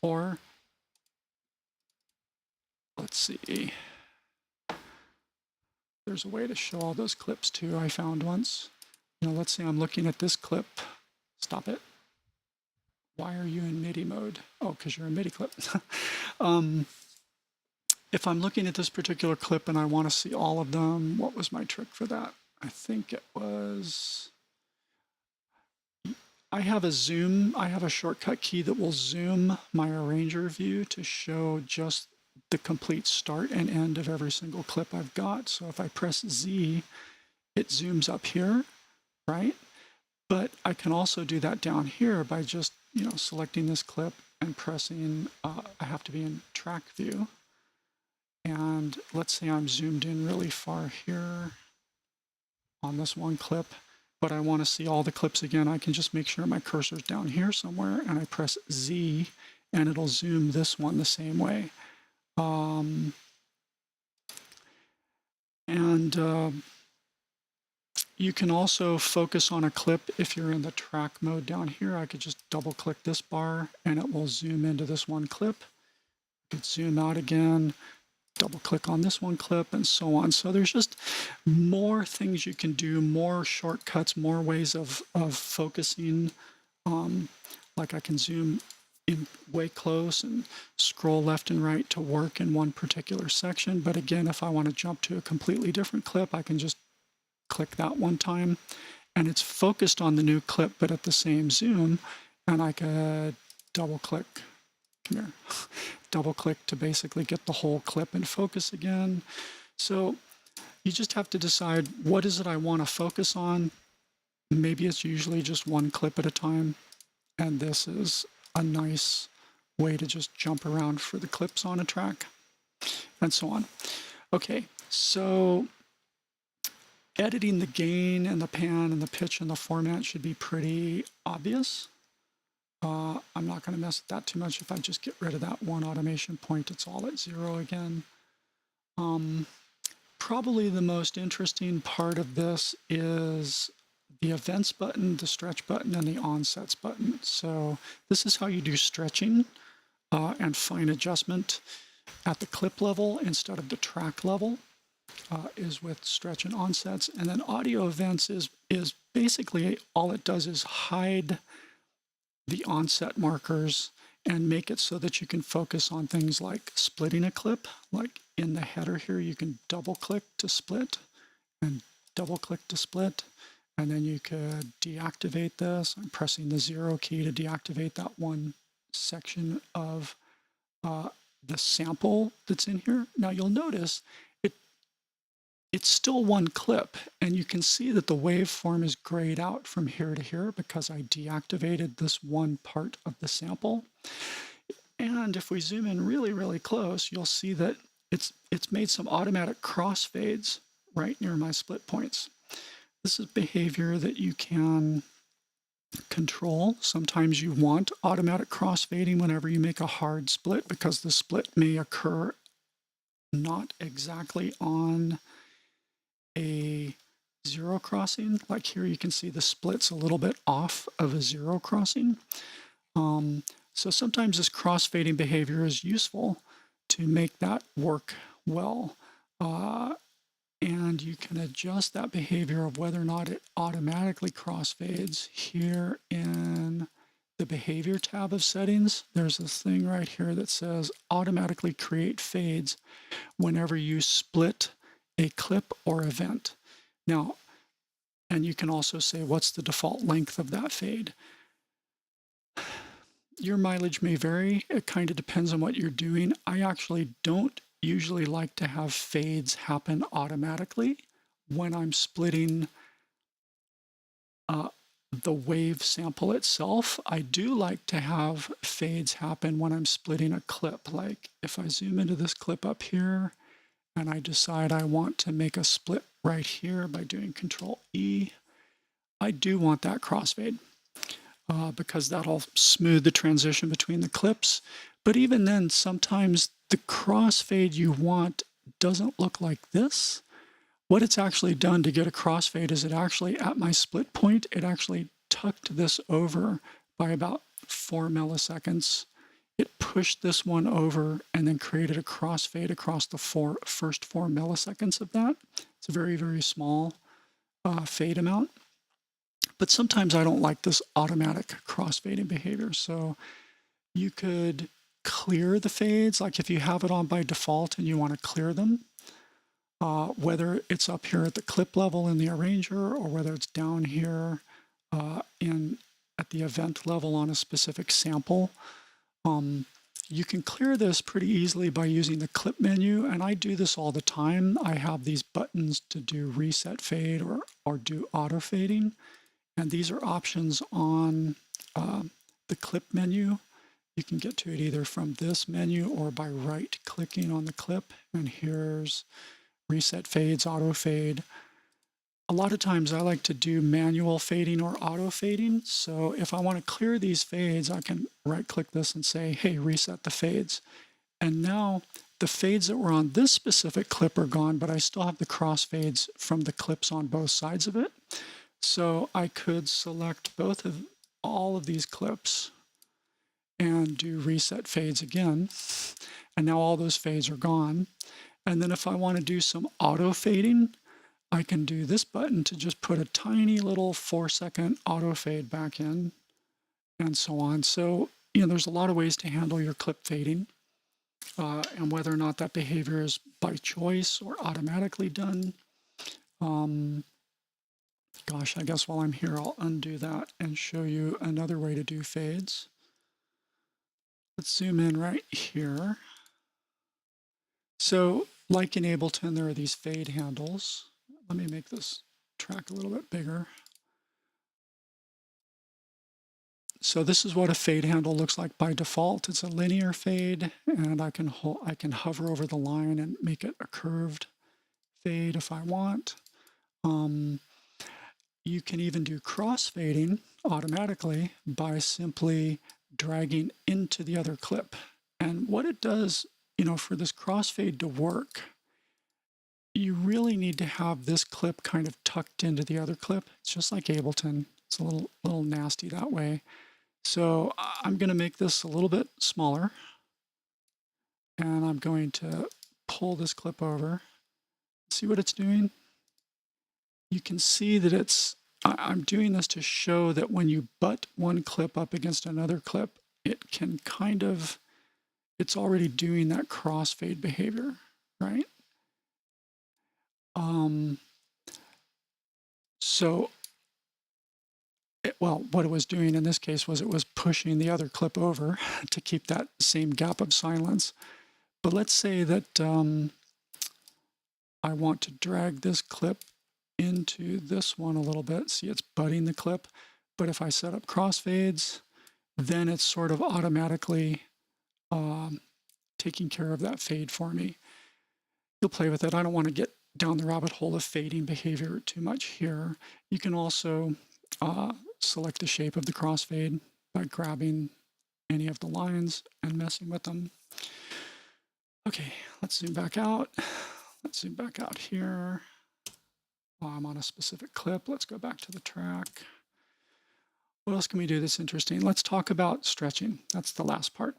A: Or let's see, there's a way to show all those clips too, I found once. Let's say I'm looking at this clip. Stop it. Why are you in MIDI mode? Oh, because you're a MIDI clip. If I'm looking at this particular clip and I want to see all of them, what was my trick for that? I think it was, I have a shortcut key that will zoom my Arranger view to show just the complete start and end of every single clip I've got. So if I press Z, it zooms up here, right? But I can also do that down here by just, selecting this clip and pressing, I have to be in track view. And let's say I'm zoomed in really far here on this one clip, but I want to see all the clips again. I can just make sure my cursor's down here somewhere, and I press Z, and it'll zoom this one the same way. You can also focus on a clip if you're in the track mode down here. I could just double click this bar and it will zoom into this one clip. I could zoom out again, double click on this one clip, and so on. So there's just more things you can do, more shortcuts, more ways of focusing. Like I can zoom in way close and scroll left and right to work in one particular section. But again, if I want to jump to a completely different clip, I can just click that one time, and it's focused on the new clip, but at the same zoom, and I could double click, come here, double click to basically get the whole clip in focus again. So you just have to decide, what is it I want to focus on? Maybe it's usually just one clip at a time, and this is a nice way to just jump around for the clips on a track, and so on. Okay, so editing the gain and the pan and the pitch and the format should be pretty obvious. I'm not going to mess with that too much. If I just get rid of that one automation point, it's all at 0 again. Probably the most interesting part of this is the events button, the stretch button, and the onsets button. So this is how you do stretching and fine adjustment at the clip level instead of the track level. Is with stretch and onsets. And then audio events is basically all it does is hide the onset markers and make it so that you can focus on things like splitting a clip. Like in the header here, you can double click to split and double click to split. And then you could deactivate this. I'm pressing the 0 key to deactivate that one section of the sample that's in here. Now you'll notice it's still one clip, and you can see that the waveform is grayed out from here to here because I deactivated this one part of the sample. And if we zoom in really, really close, you'll see that it's made some automatic crossfades right near my split points. This is behavior that you can control. Sometimes you want automatic crossfading whenever you make a hard split because the split may occur not exactly on a zero crossing. Like here you can see the split's a little bit off of a zero crossing. So sometimes this crossfading behavior is useful to make that work well. And you can adjust that behavior of whether or not it automatically crossfades here in the behavior tab of settings. There's this thing right here that says automatically create fades whenever you split a clip or event. Now, and you can also say what's the default length of that fade. Your mileage may vary. It kind of depends on what you're doing. I actually don't usually like to have fades happen automatically when I'm splitting the wave sample itself. I do like to have fades happen when I'm splitting a clip. Like if I zoom into this clip up here and I decide I want to make a split right here by doing CTRL E, I do want that crossfade. Because that'll smooth the transition between the clips. But even then, sometimes the crossfade you want doesn't look like this. What it's actually done to get a crossfade is it actually, at my split point, it actually tucked this over by about 4 milliseconds. It pushed this one over and then created a crossfade across the first 4 milliseconds of that. It's a very, very small fade amount. But sometimes I don't like this automatic crossfading behavior. So you could clear the fades, like if you have it on by default and you want to clear them, whether it's up here at the clip level in the arranger or whether it's down here at the event level on a specific sample. You can clear this pretty easily by using the clip menu, and I do this all the time. I have these buttons to do reset fade or do auto fading. And these are options on the clip menu. You can get to it either from this menu or by right-clicking on the clip. And here's reset fades, auto fade. A lot of times I like to do manual fading or auto fading. So if I want to clear these fades, I can right-click this and say, hey, reset the fades. And now the fades that were on this specific clip are gone, but I still have the crossfades from the clips on both sides of it. So I could select all of these clips and do reset fades again. And now all those fades are gone. And then if I want to do some auto fading, I can do this button to just put a tiny little 4-second auto fade back in and so on. So, there's a lot of ways to handle your clip fading and whether or not that behavior is by choice or automatically done. Gosh, I guess while I'm here, I'll undo that and show you another way to do fades. Let's zoom in right here. So, like in Ableton, there are these fade handles. Let me make this track a little bit bigger. So this is what a fade handle looks like by default. It's a linear fade, and I can hover over the line and make it a curved fade if I want. You can even do crossfading automatically by simply dragging into the other clip. And what it does, for this crossfade to work, you really need to have this clip kind of tucked into the other clip. It's just like Ableton. It's a little nasty that way. So I'm going to make this a little bit smaller. And I'm going to pull this clip over. See what it's doing? You can see that I'm doing this to show that when you butt one clip up against another clip, it can it's already doing that crossfade behavior, right? What it was doing in this case was it was pushing the other clip over to keep that same gap of silence. But let's say that I want to drag this clip into this one a little bit. See, it's butting the clip. But if I set up crossfades, then it's sort of automatically taking care of that fade for me. You'll play with it. I don't want to get down the rabbit hole of fading behavior too much here. You can also select the shape of the crossfade by grabbing any of the lines and messing with them. Okay, let's zoom back out. Let's zoom back out here. While I'm on a specific clip, let's go back to the track. What else can we do that's interesting? Let's talk about stretching. That's the last part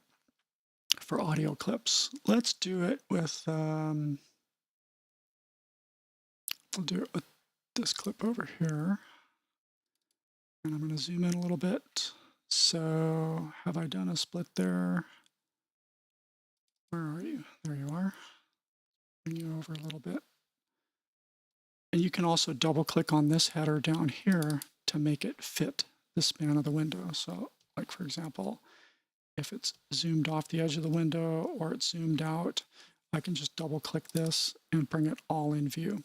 A: for audio clips. Let's do it with, we'll do it with this clip over here. And I'm going to zoom in a little bit. So have I done a split there? Where are you? There you are. Bring you over a little bit. And you can also double click on this header down here to make it fit the span of the window. So like for example, if it's zoomed off the edge of the window or it's zoomed out, I can just double click this and bring it all in view.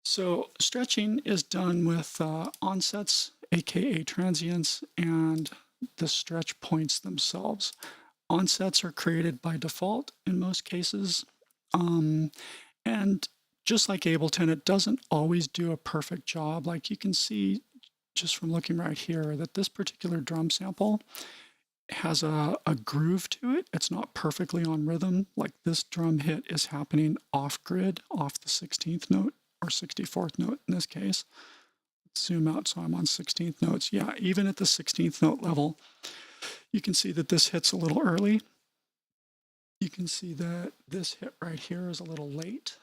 A: So stretching is done with onsets, aka transients, and the stretch points themselves. Onsets are created by default in most cases. And just like Ableton, it doesn't always do a perfect job. Like you can see just from looking right here that this particular drum sample has a groove to it. It's not perfectly on rhythm. Like this drum hit is happening off grid, off the 16th note or 64th note in this case. Let's zoom out so I'm on 16th notes. Yeah, even at the 16th note level, you can see that this hits a little early. You can see that this hit right here is a little late,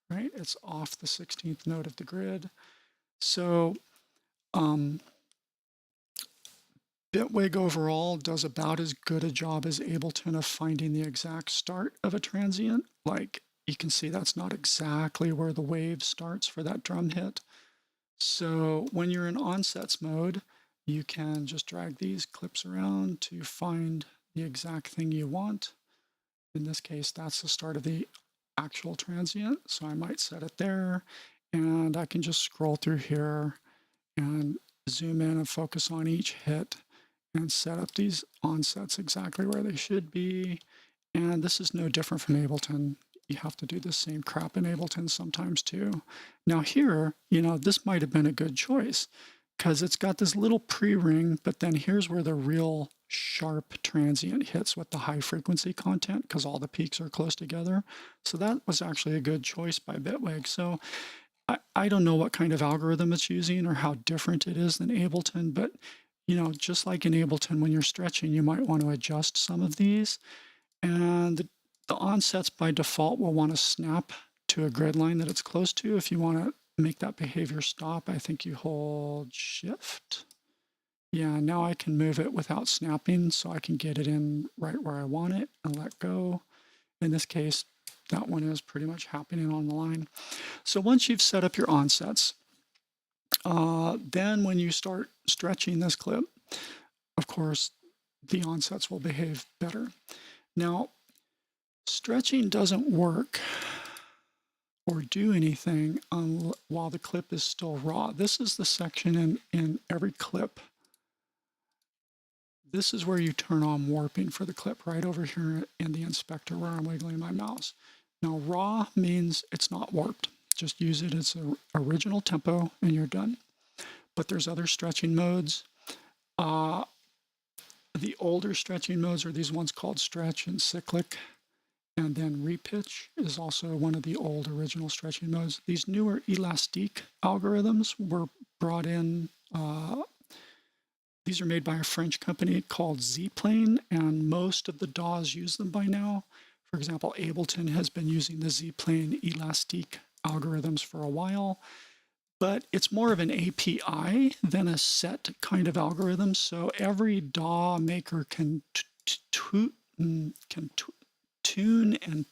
A: right? It's off the 16th note of the grid. So Bitwig overall does about as good a job as Ableton of finding the exact start of a transient. Like you can see that's not exactly where the wave starts for that drum hit. So when you're in onsets mode, you can just drag these clips around to find the exact thing you want. In this case, that's the start of the actual transient. So I might set it there and I can just scroll through here and zoom in and focus on each hit and set up these onsets exactly where they should be. And this is no different from Ableton. You have to do the same crap in Ableton sometimes too. Now here, you know, this might have been a good choice because it's got this little pre-ring, but then here's where the real sharp transient hits with the high frequency content because all the peaks are close together. So that was actually a good choice by Bitwig. So I don't know what kind of algorithm it's using or how different it is than Ableton, but you know, just like in Ableton, when you're stretching, you might want to adjust some of these. And the onsets by default will want to snap to a grid line that it's close to. If you want to make that behavior stop, I think you hold Shift. Yeah, now I can move it without snapping, so I can get it in right where I want it and let go. In this case, that one is pretty much happening on the line. So once you've set up your onsets, then when you start stretching this clip, of course, the onsets will behave better. Now, stretching doesn't work or do anything while the clip is still raw. This is the section in every clip. This is where you turn on warping for the clip, right over here in the inspector where I'm wiggling my mouse. Now, raw means it's not warped. Just use it as an original tempo and you're done. But there's other stretching modes. The older stretching modes are these ones called stretch and cyclic. And then repitch is also one of the old original stretching modes. These newer elastic algorithms were brought in. These are made by a French company called Z-Plane, and most of the DAWs use them by now. For example, Ableton has been using the Z-Plane elastic algorithms for a while, but it's more of an API than a set kind of algorithm. So every DAW maker can tune and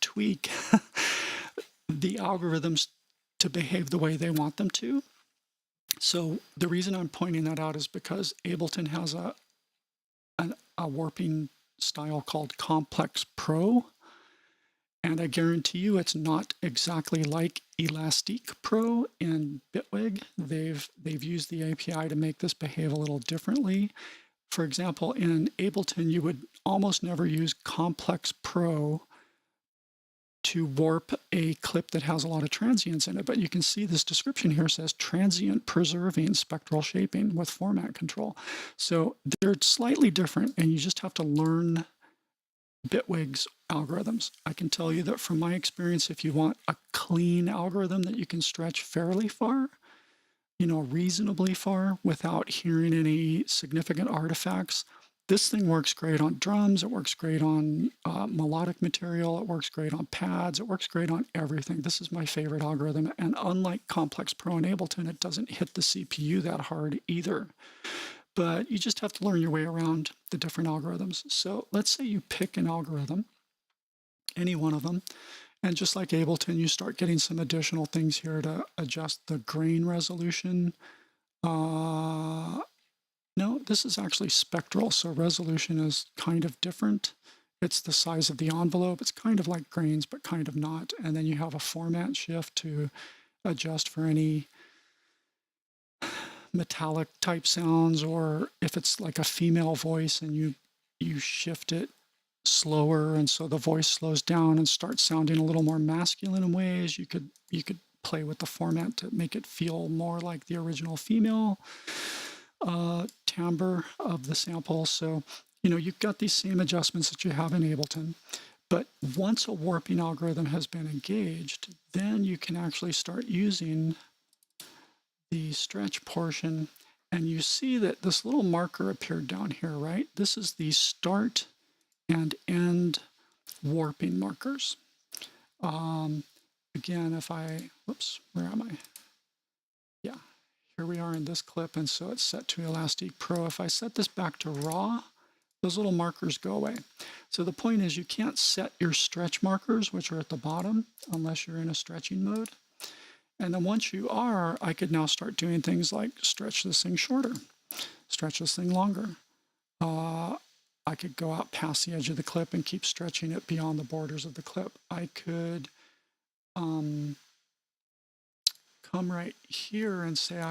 A: tweak the algorithms to behave the way they want them to. So the reason I'm pointing that out is because Ableton has a warping style called Complex Pro. And I guarantee you it's not exactly like Elastic Pro in Bitwig. They've used the API to make this behave a little differently. For example, in Ableton, you would almost never use Complex Pro to warp a clip that has a lot of transients in it, but you can see this description here says transient preserving spectral shaping with format control. So they're slightly different, and you just have to learn Bitwig's algorithms. I can tell you that from my experience, if you want a clean algorithm that you can stretch fairly far, reasonably far without hearing any significant artifacts, this thing works great on drums, it works great on melodic material, it works great on pads, it works great on everything. This is my favorite algorithm, and unlike Complex Pro and Ableton, it doesn't hit the CPU that hard either. But you just have to learn your way around the different algorithms. So let's say you pick an algorithm, any one of them, and just like Ableton, you start getting some additional things here to adjust the grain resolution. No, this is actually spectral, so resolution is kind of different. It's the size of the envelope. It's kind of like grains, but kind of not. And then you have a format shift to adjust for any metallic type sounds, or if it's like a female voice and you shift it slower, and so the voice slows down and starts sounding a little more masculine in ways. You could play with the format to make it feel more like the original female timbre of the sample. So, you've got these same adjustments that you have in Ableton. But once a warping algorithm has been engaged, then you can actually start using the stretch portion. And you see that this little marker appeared down here, right? This is the start and end warping markers. Again, if I, whoops, where am I? Yeah, here we are in this clip, and so it's set to Elastic Pro. If I set this back to raw, those little markers go away. So the point is you can't set your stretch markers, which are at the bottom, unless you're in a stretching mode. And then once you are, I could now start doing things like stretch this thing shorter, stretch this thing longer. I could go out past the edge of the clip and keep stretching it beyond the borders of the clip. I could come right here and say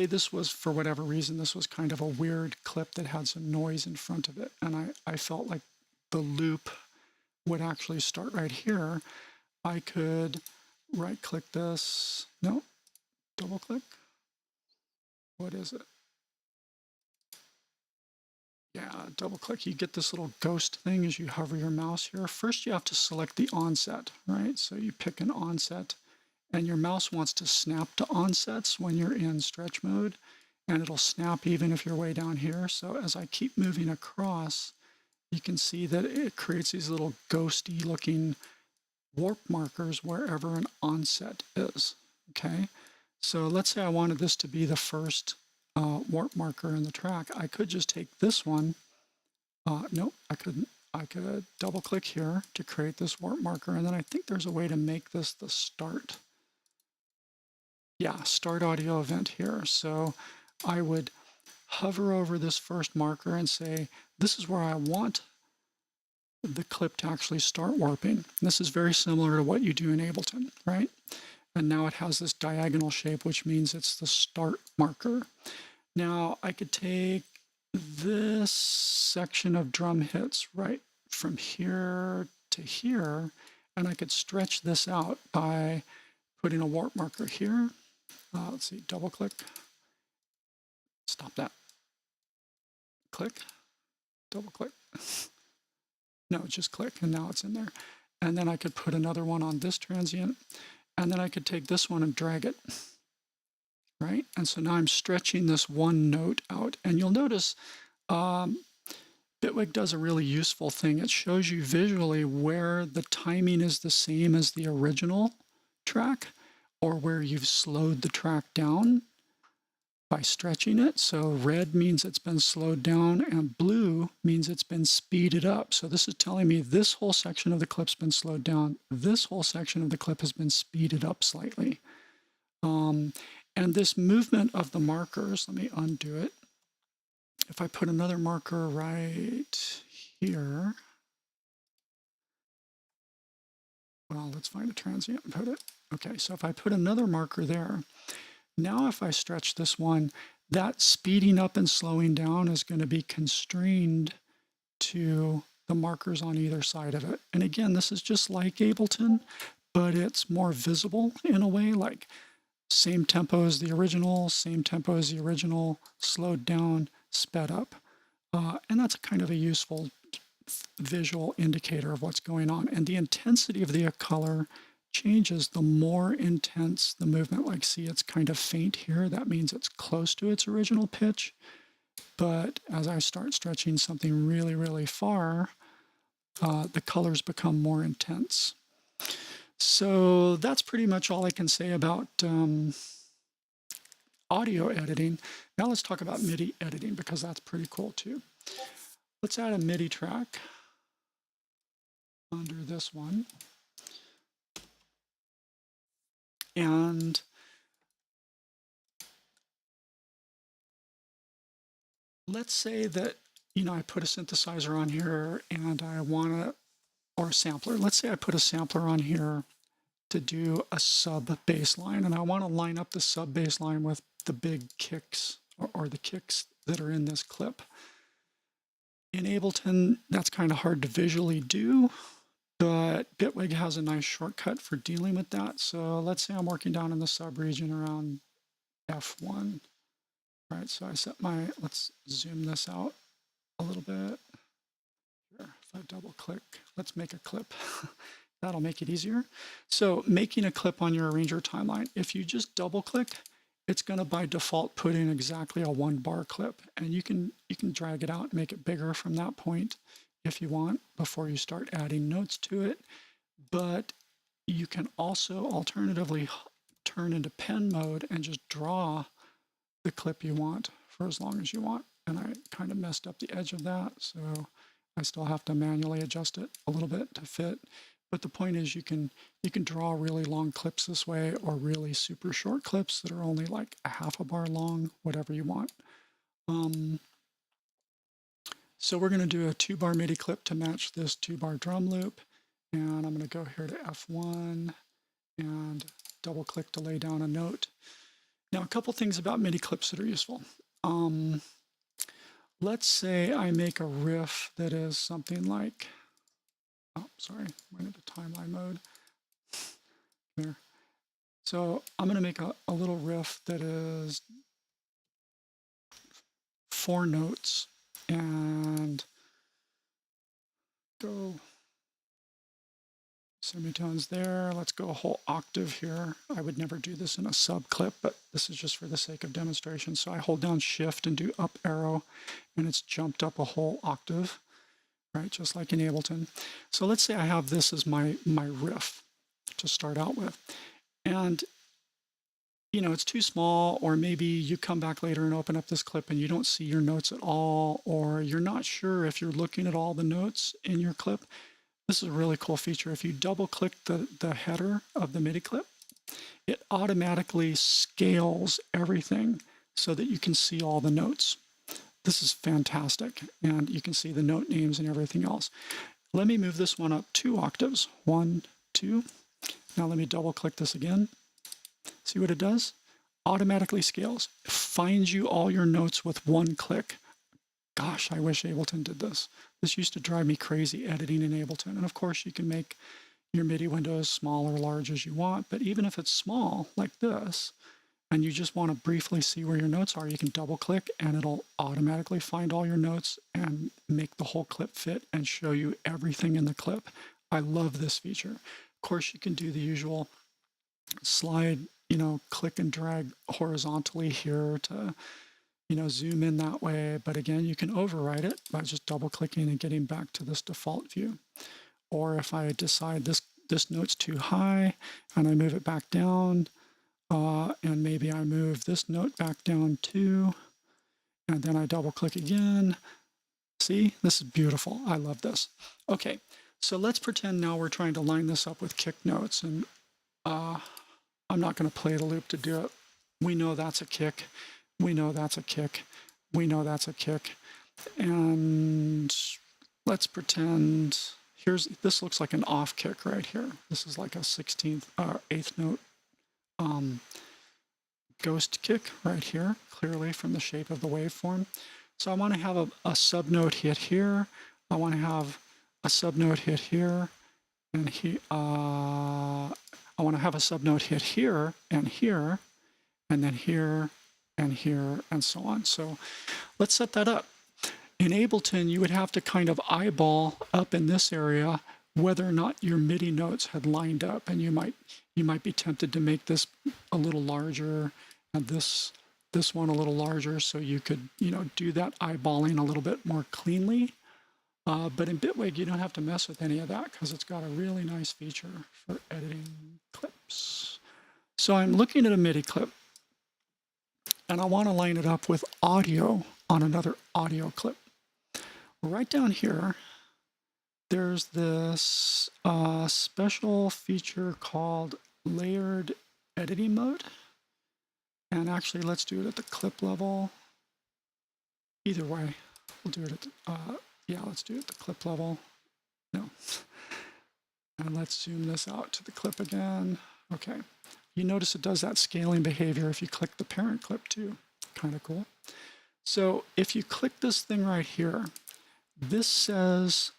A: this was, for whatever reason, this was kind of a weird clip that had some noise in front of it, and I felt like the loop would actually start right here. I could right click this, no, double click. What is it? Yeah, double click. You get this little ghost thing as you hover your mouse here. First, you have to select the onset, right? So you pick an onset, and your mouse wants to snap to onsets when you're in stretch mode, and it'll snap even if you're way down here. So as I keep moving across, you can see that it creates these little ghosty looking warp markers wherever an onset is, okay? So let's say I wanted this to be the first warp marker in the track. I could just take this one. Nope, I couldn't. I could double click here to create this warp marker, and then I think there's a way to make this the start. Yeah, start audio event here. So I would hover over this first marker and say, this is where I want the clip to actually start warping. This is very similar to what you do in Ableton, right? And now it has this diagonal shape, which means it's the start marker. Now I could take this section of drum hits right from here to here, and I could stretch this out by putting a warp marker here. Let's see, double click. Stop that. Click, double click. No, just click, and now it's in there. And then I could put another one on this transient, and then I could take this one and drag it, right? And so now I'm stretching this one note out. And you'll notice Bitwig does a really useful thing. It shows you visually where the timing is the same as the original track, or where you've slowed the track down by stretching it. So red means it's been slowed down, and blue means it's been speeded up. So this is telling me this whole section of the clip's been slowed down. This whole section of the clip has been speeded up slightly. And this movement of the markers, let me undo it. If I put another marker right here, well, let's find a transient and put it. Okay, so if I put another marker there, now if I stretch this one, that speeding up and slowing down is going to be constrained to the markers on either side of it. And again, this is just like Ableton, but it's more visible in a way, like same tempo as the original, slowed down, sped up. And that's kind of a useful visual indicator of what's going on. And the intensity of the color changes the more intense the movement. Like, see, it's kind of faint here. That means it's close to its original pitch. But as I start stretching something really, really far, the colors become more intense. So that's pretty much all I can say about audio editing. Now let's talk about MIDI editing, because that's pretty cool too. Let's add a MIDI track under this one. And let's say that, I put a synthesizer on here and I want to, or a sampler. Let's say I put a sampler on here to do a sub bass line, and I want to line up the sub bass line with the big kicks or the kicks that are in this clip. In Ableton, that's kind of hard to visually do, but Bitwig has a nice shortcut for dealing with that. So let's say I'm working down in the sub region around F1. All right, so I set my, let's zoom this out a little bit. Here, if I double click, let's make a clip. That'll make it easier. So making a clip on your arranger timeline, if you just double click, it's going to by default put in exactly a 1-bar clip, and you can drag it out and make it bigger from that point if you want before you start adding notes to it. But you can also alternatively turn into pen mode and just draw the clip you want for as long as you want. And I kind of messed up the edge of that, so I still have to manually adjust it a little bit to fit. But the point is, you can draw really long clips this way, or really super short clips that are only like a half a bar long, whatever you want. So we're going to do a 2-bar MIDI clip to match this 2-bar drum loop. And I'm going to go here to F1 and double click to lay down a note. Now, a couple things about MIDI clips that are useful. Let's say I make a riff that is something like, oh, sorry, went into timeline mode. There. So I'm going to make a little riff that is 4 notes and go semitones there. Let's go a whole octave here. I would never do this in a sub clip, but this is just for the sake of demonstration. So I hold down Shift and do up arrow, and it's jumped up a whole octave, right? Just like in Ableton. So let's say I have this as my riff to start out with. And it's too small, or maybe you come back later and open up this clip and you don't see your notes at all, or you're not sure if you're looking at all the notes in your clip. This is a really cool feature. If you double click the header of the MIDI clip, it automatically scales everything so that you can see all the notes. This is fantastic, and you can see the note names and everything else. Let me move this one up 2 octaves. 1, 2. Now let me double click this again. See what it does? Automatically scales. It finds you all your notes with 1 click. Gosh, I wish Ableton did this. This used to drive me crazy editing in Ableton. And of course, you can make your MIDI window as small or large as you want. But even if it's small, like this, and you just want to briefly see where your notes are, you can double click and it'll automatically find all your notes and make the whole clip fit and show you everything in the clip. I love this feature. Of course, you can do the usual slide, click and drag horizontally here to, zoom in that way. But again, you can override it by just double clicking and getting back to this default view. Or if I decide this note's too high and I move it back down, and maybe I move this note back down too, and then I double click again. See, this is beautiful. I love this. Okay, so let's pretend now we're trying to line this up with kick notes, and I'm not going to play the loop to do it. We know that's a kick. We know that's a kick. We know that's a kick. And let's pretend this looks like an off kick right here. This is like a 16th or 8th note ghost kick right here, clearly from the shape of the waveform. So I want to have a subnote hit here. I want to have a subnote hit here, and I want to have a subnote hit here, and then here, and here, and so on. So let's set that up. In Ableton, you would have to kind of eyeball up in this area whether or not your MIDI notes had lined up, and you might be tempted to make this a little larger and this one a little larger, so you could do that eyeballing a little bit more cleanly. But in Bitwig, you don't have to mess with any of that because it's got a really nice feature for editing clips. So I'm looking at a MIDI clip, and I want to line it up with audio on another audio clip. Right down here, there's this special feature called layered editing mode. And actually, let's do it at the clip level. Either way, we'll do it at the, yeah, let's do it at the clip level. No. And let's zoom this out to the clip again. Okay. You notice it does that scaling behavior if you click the parent clip too. Kind of cool. So if you click this thing right here, this says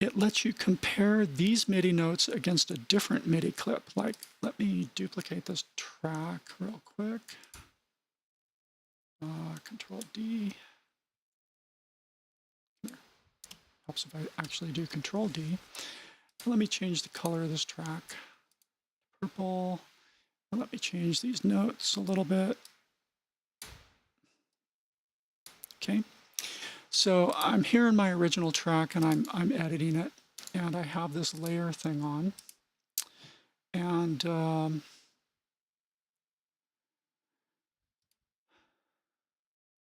A: it lets you compare these MIDI notes against a different MIDI clip. Like, let me duplicate this track real quick. Control D. There. Helps if I actually do Control D. Let me change the color of this track. Purple. And let me change these notes a little bit. Okay. So I'm here in my original track and I'm editing it, and I have this layer thing on. And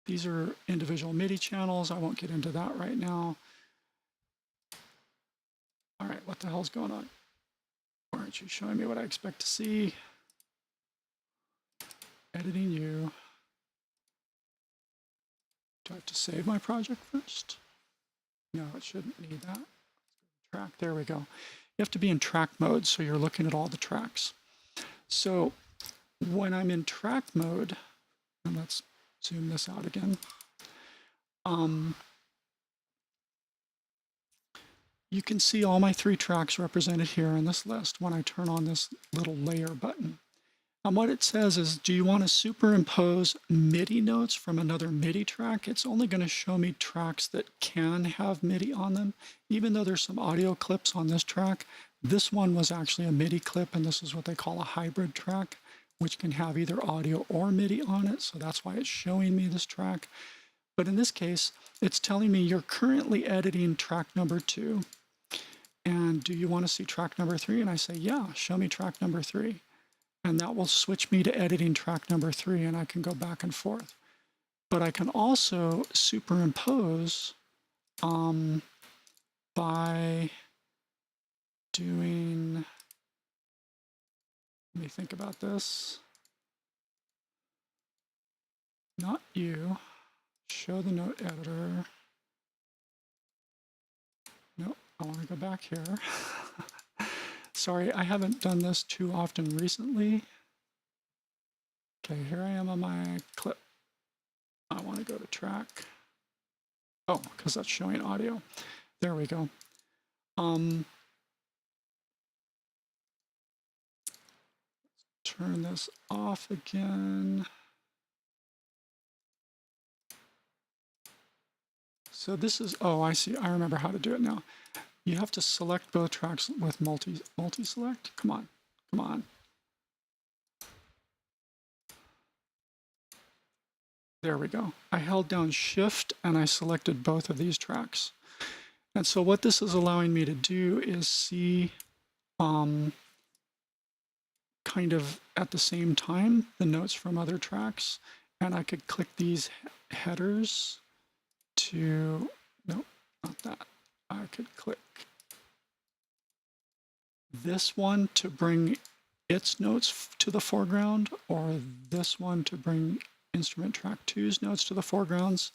A: these are individual MIDI channels. I won't get into that right now. All right, what the hell's going on? Why aren't you showing me what I expect to see? Editing you. Do I have to save my project first? No, it shouldn't need that. Track, there we go. You have to be in track mode, so you're looking at all the tracks. So when I'm in track mode, and let's zoom this out again. You can see all my 3 tracks represented here in this list when I turn on this little layer button. And what it says is, do you want to superimpose MIDI notes from another MIDI track? It's only going to show me tracks that can have MIDI on them. Even though there's some audio clips on this track, this one was actually a MIDI clip, and this is what they call a hybrid track, which can have either audio or MIDI on it. So that's why it's showing me this track. But in this case, it's telling me you're currently editing track number 2. And do you want to see track number 3? And I say, yeah, show me track number 3. And that will switch me to editing track number 3, and I can go back and forth. But I can also superimpose by doing, let me think about this. Not you. Show the note editor. Nope, I want to go back here. Sorry, I haven't done this too often recently. Okay, here I am on my clip. I want to go to track. Oh, because that's showing audio. There we go. Turn this off again. So this is, oh, I see. I remember how to do it now. You have to select both tracks with multi-select. Come on, come on. There we go. I held down Shift and I selected both of these tracks. And so what this is allowing me to do is see kind of at the same time the notes from other tracks. And I could click these headers to, nope, not that. I could click this one to bring its notes to the foreground, or this one to bring instrument track 2's notes to the foregrounds.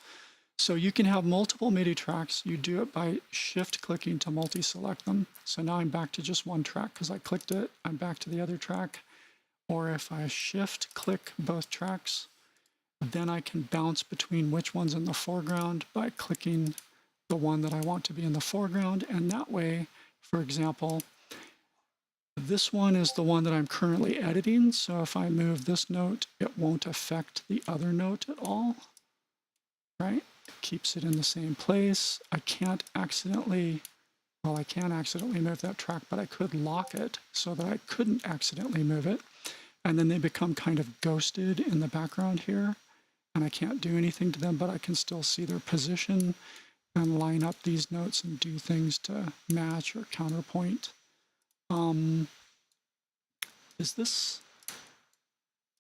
A: So you can have multiple MIDI tracks. You do it by shift clicking to multi-select them. So now I'm back to just one track because I clicked it. I'm back to the other track. or if I shift click both tracks, then I can bounce between which one's in the foreground by clicking the one that I want to be in the foreground. And that way, for example, this one is the one that I'm currently editing. So if I move this note, it won't affect the other note at all, right? It keeps it in the same place. I can't accidentally, well, I can accidentally move that track, but I could lock it so that I couldn't accidentally move it. And then they become kind of ghosted in the background here. And I can't do anything to them, but I can still see their position and line up these notes and do things to match or counterpoint. Is this,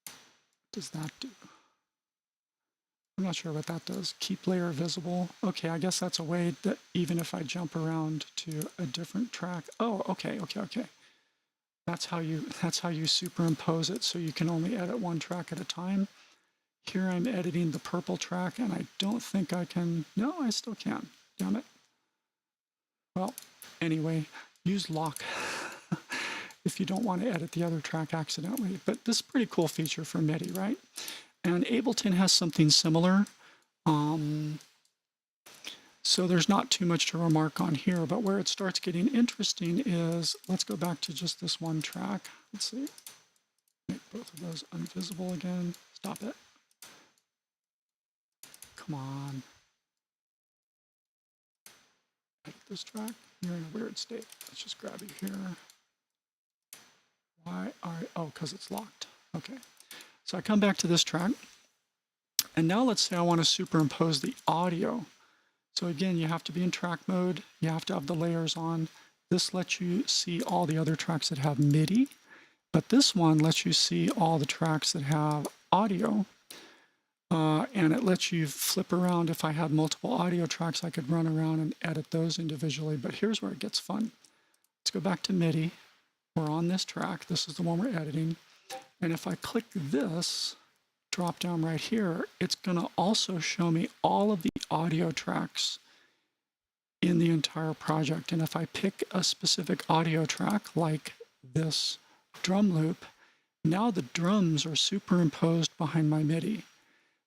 A: what does that do? I'm not sure what that does. Keep layer visible. Okay, I guess that's a way that even if I jump around to a different track. Oh, okay. That's how you superimpose it, so you can only edit one track at a time. Here I'm editing the purple track, and I don't think I can. No, I still can. Damn it. Well, anyway, use lock if you don't want to edit the other track accidentally. But this is a pretty cool feature for MIDI, right? And Ableton has something similar. So there's not too much to remark on here, but where it starts getting interesting is, let's go back to just this one track. Let's see. Make both of those invisible again. Stop it. Come on. Edit this track. You're in a weird state. Let's just grab you here. Why are, oh, because it's locked. Okay. So I come back to this track. And now let's say I want to superimpose the audio. So again, you have to be in track mode. You have to have the layers on. This lets you see all the other tracks that have MIDI. But this one lets you see all the tracks that have audio. And it lets you flip around. If I had multiple audio tracks, I could run around and edit those individually. But here's where it gets fun. Let's go back to MIDI. We're on this track. This is the one we're editing. And if I click this drop down right here, it's going to also show me all of the audio tracks in the entire project. And if I pick a specific audio track like this drum loop, now the drums are superimposed behind my MIDI.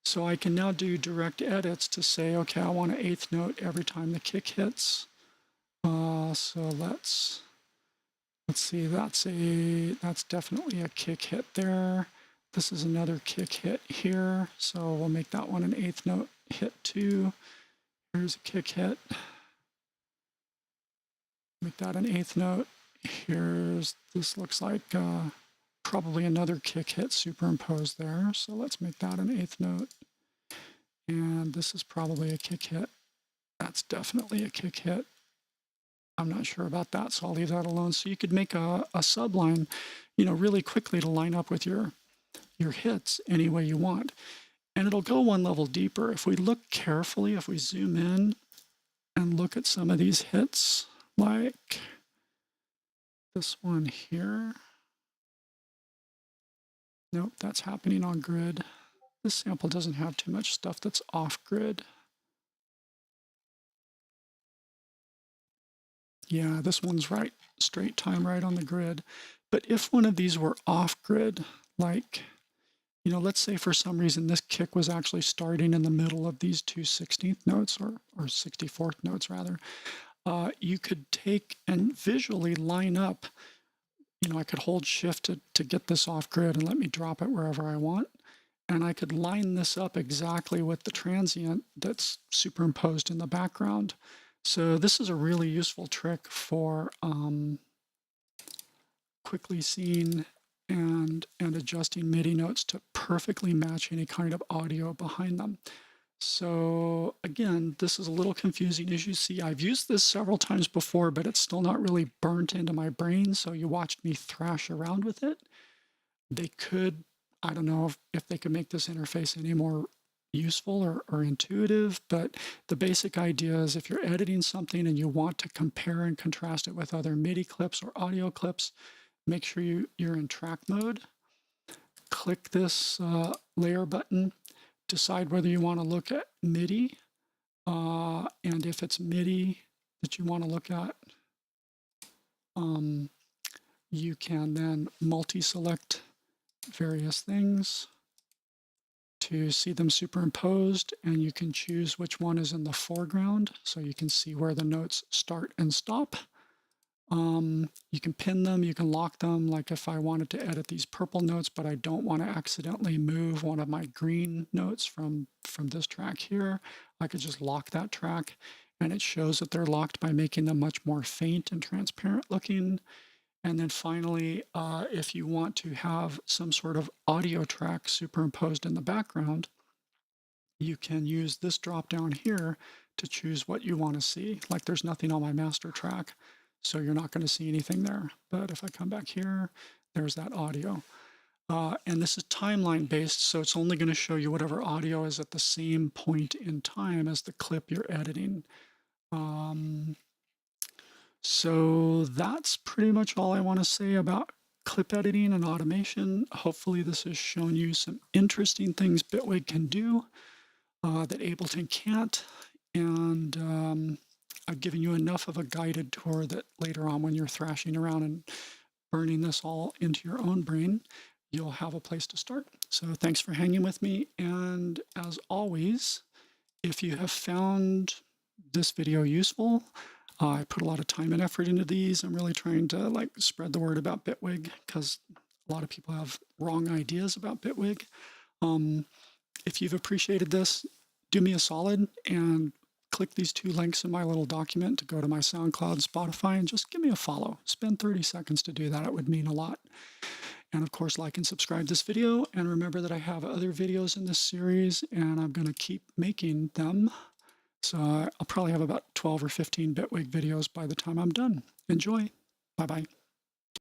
A: So I can now do direct edits to say, okay, I want an eighth note every time the kick hits. So let's see, that's definitely a kick hit there. This is another kick hit here. So we'll make that one an eighth note hit too. Here's a kick hit. Make that an eighth note. This looks like probably another kick hit superimposed there. So let's make that an eighth note. And this is probably a kick hit. That's definitely a kick hit. I'm not sure about that, so I'll leave that alone. So you could make a subline, really quickly to line up with your hits any way you want. And it'll go one level deeper. If we look carefully, if we zoom in and look at some of these hits, like this one here. Nope, that's happening on grid. This sample doesn't have too much stuff that's off grid. Yeah, this one's right, straight time right on the grid. But if one of these were off grid, like, let's say for some reason this kick was actually starting in the middle of these two 16th notes, or 64th notes rather, you could take and visually line up, I could hold shift to get this off grid and let me drop it wherever I want. And I could line this up exactly with the transient that's superimposed in the background. So this is a really useful trick for quickly seeing and adjusting MIDI notes to perfectly match any kind of audio behind them. So again, this is a little confusing. As you see, I've used this several times before, but it's still not really burnt into my brain. So you watched me thrash around with it. They could, I don't know if they could make this interface any more useful or intuitive, but the basic idea is if you're editing something and you want to compare and contrast it with other MIDI clips or audio clips, make sure you're in track mode. Click this layer button, decide whether you want to look at MIDI, and if it's MIDI that you want to look at, you can then multi-select various things to see them superimposed, and you can choose which one is in the foreground so you can see where the notes start and stop. You can pin them, you can lock them, like if I wanted to edit these purple notes, but I don't want to accidentally move one of my green notes from this track here, I could just lock that track, and it shows that they're locked by making them much more faint and transparent looking. And then finally, if you want to have some sort of audio track superimposed in the background, you can use this drop down here to choose what you want to see. Like there's nothing on my master track, so you're not going to see anything there. But if I come back here, there's that audio. And this is timeline based, so it's only going to show you whatever audio is at the same point in time as the clip you're editing. So that's pretty much all I want to say about clip editing and automation. Hopefully this has shown you some interesting things Bitwig can do that Ableton can't. And I've given you enough of a guided tour that later on when you're thrashing around and burning this all into your own brain, you'll have a place to start. So thanks for hanging with me. And as always, if you have found this video useful, I put a lot of time and effort into these. I'm really trying to like spread the word about Bitwig because a lot of people have wrong ideas about Bitwig. If you've appreciated this, do me a solid and click these 2 links in my little document to go to my SoundCloud, Spotify, and just give me a follow. Spend 30 seconds to do that. It would mean a lot. And of course, like and subscribe this video. And remember that I have other videos in this series and I'm going to keep making them. So I'll probably have about 12 or 15 Bitwig videos by the time I'm done. Enjoy. Bye-bye.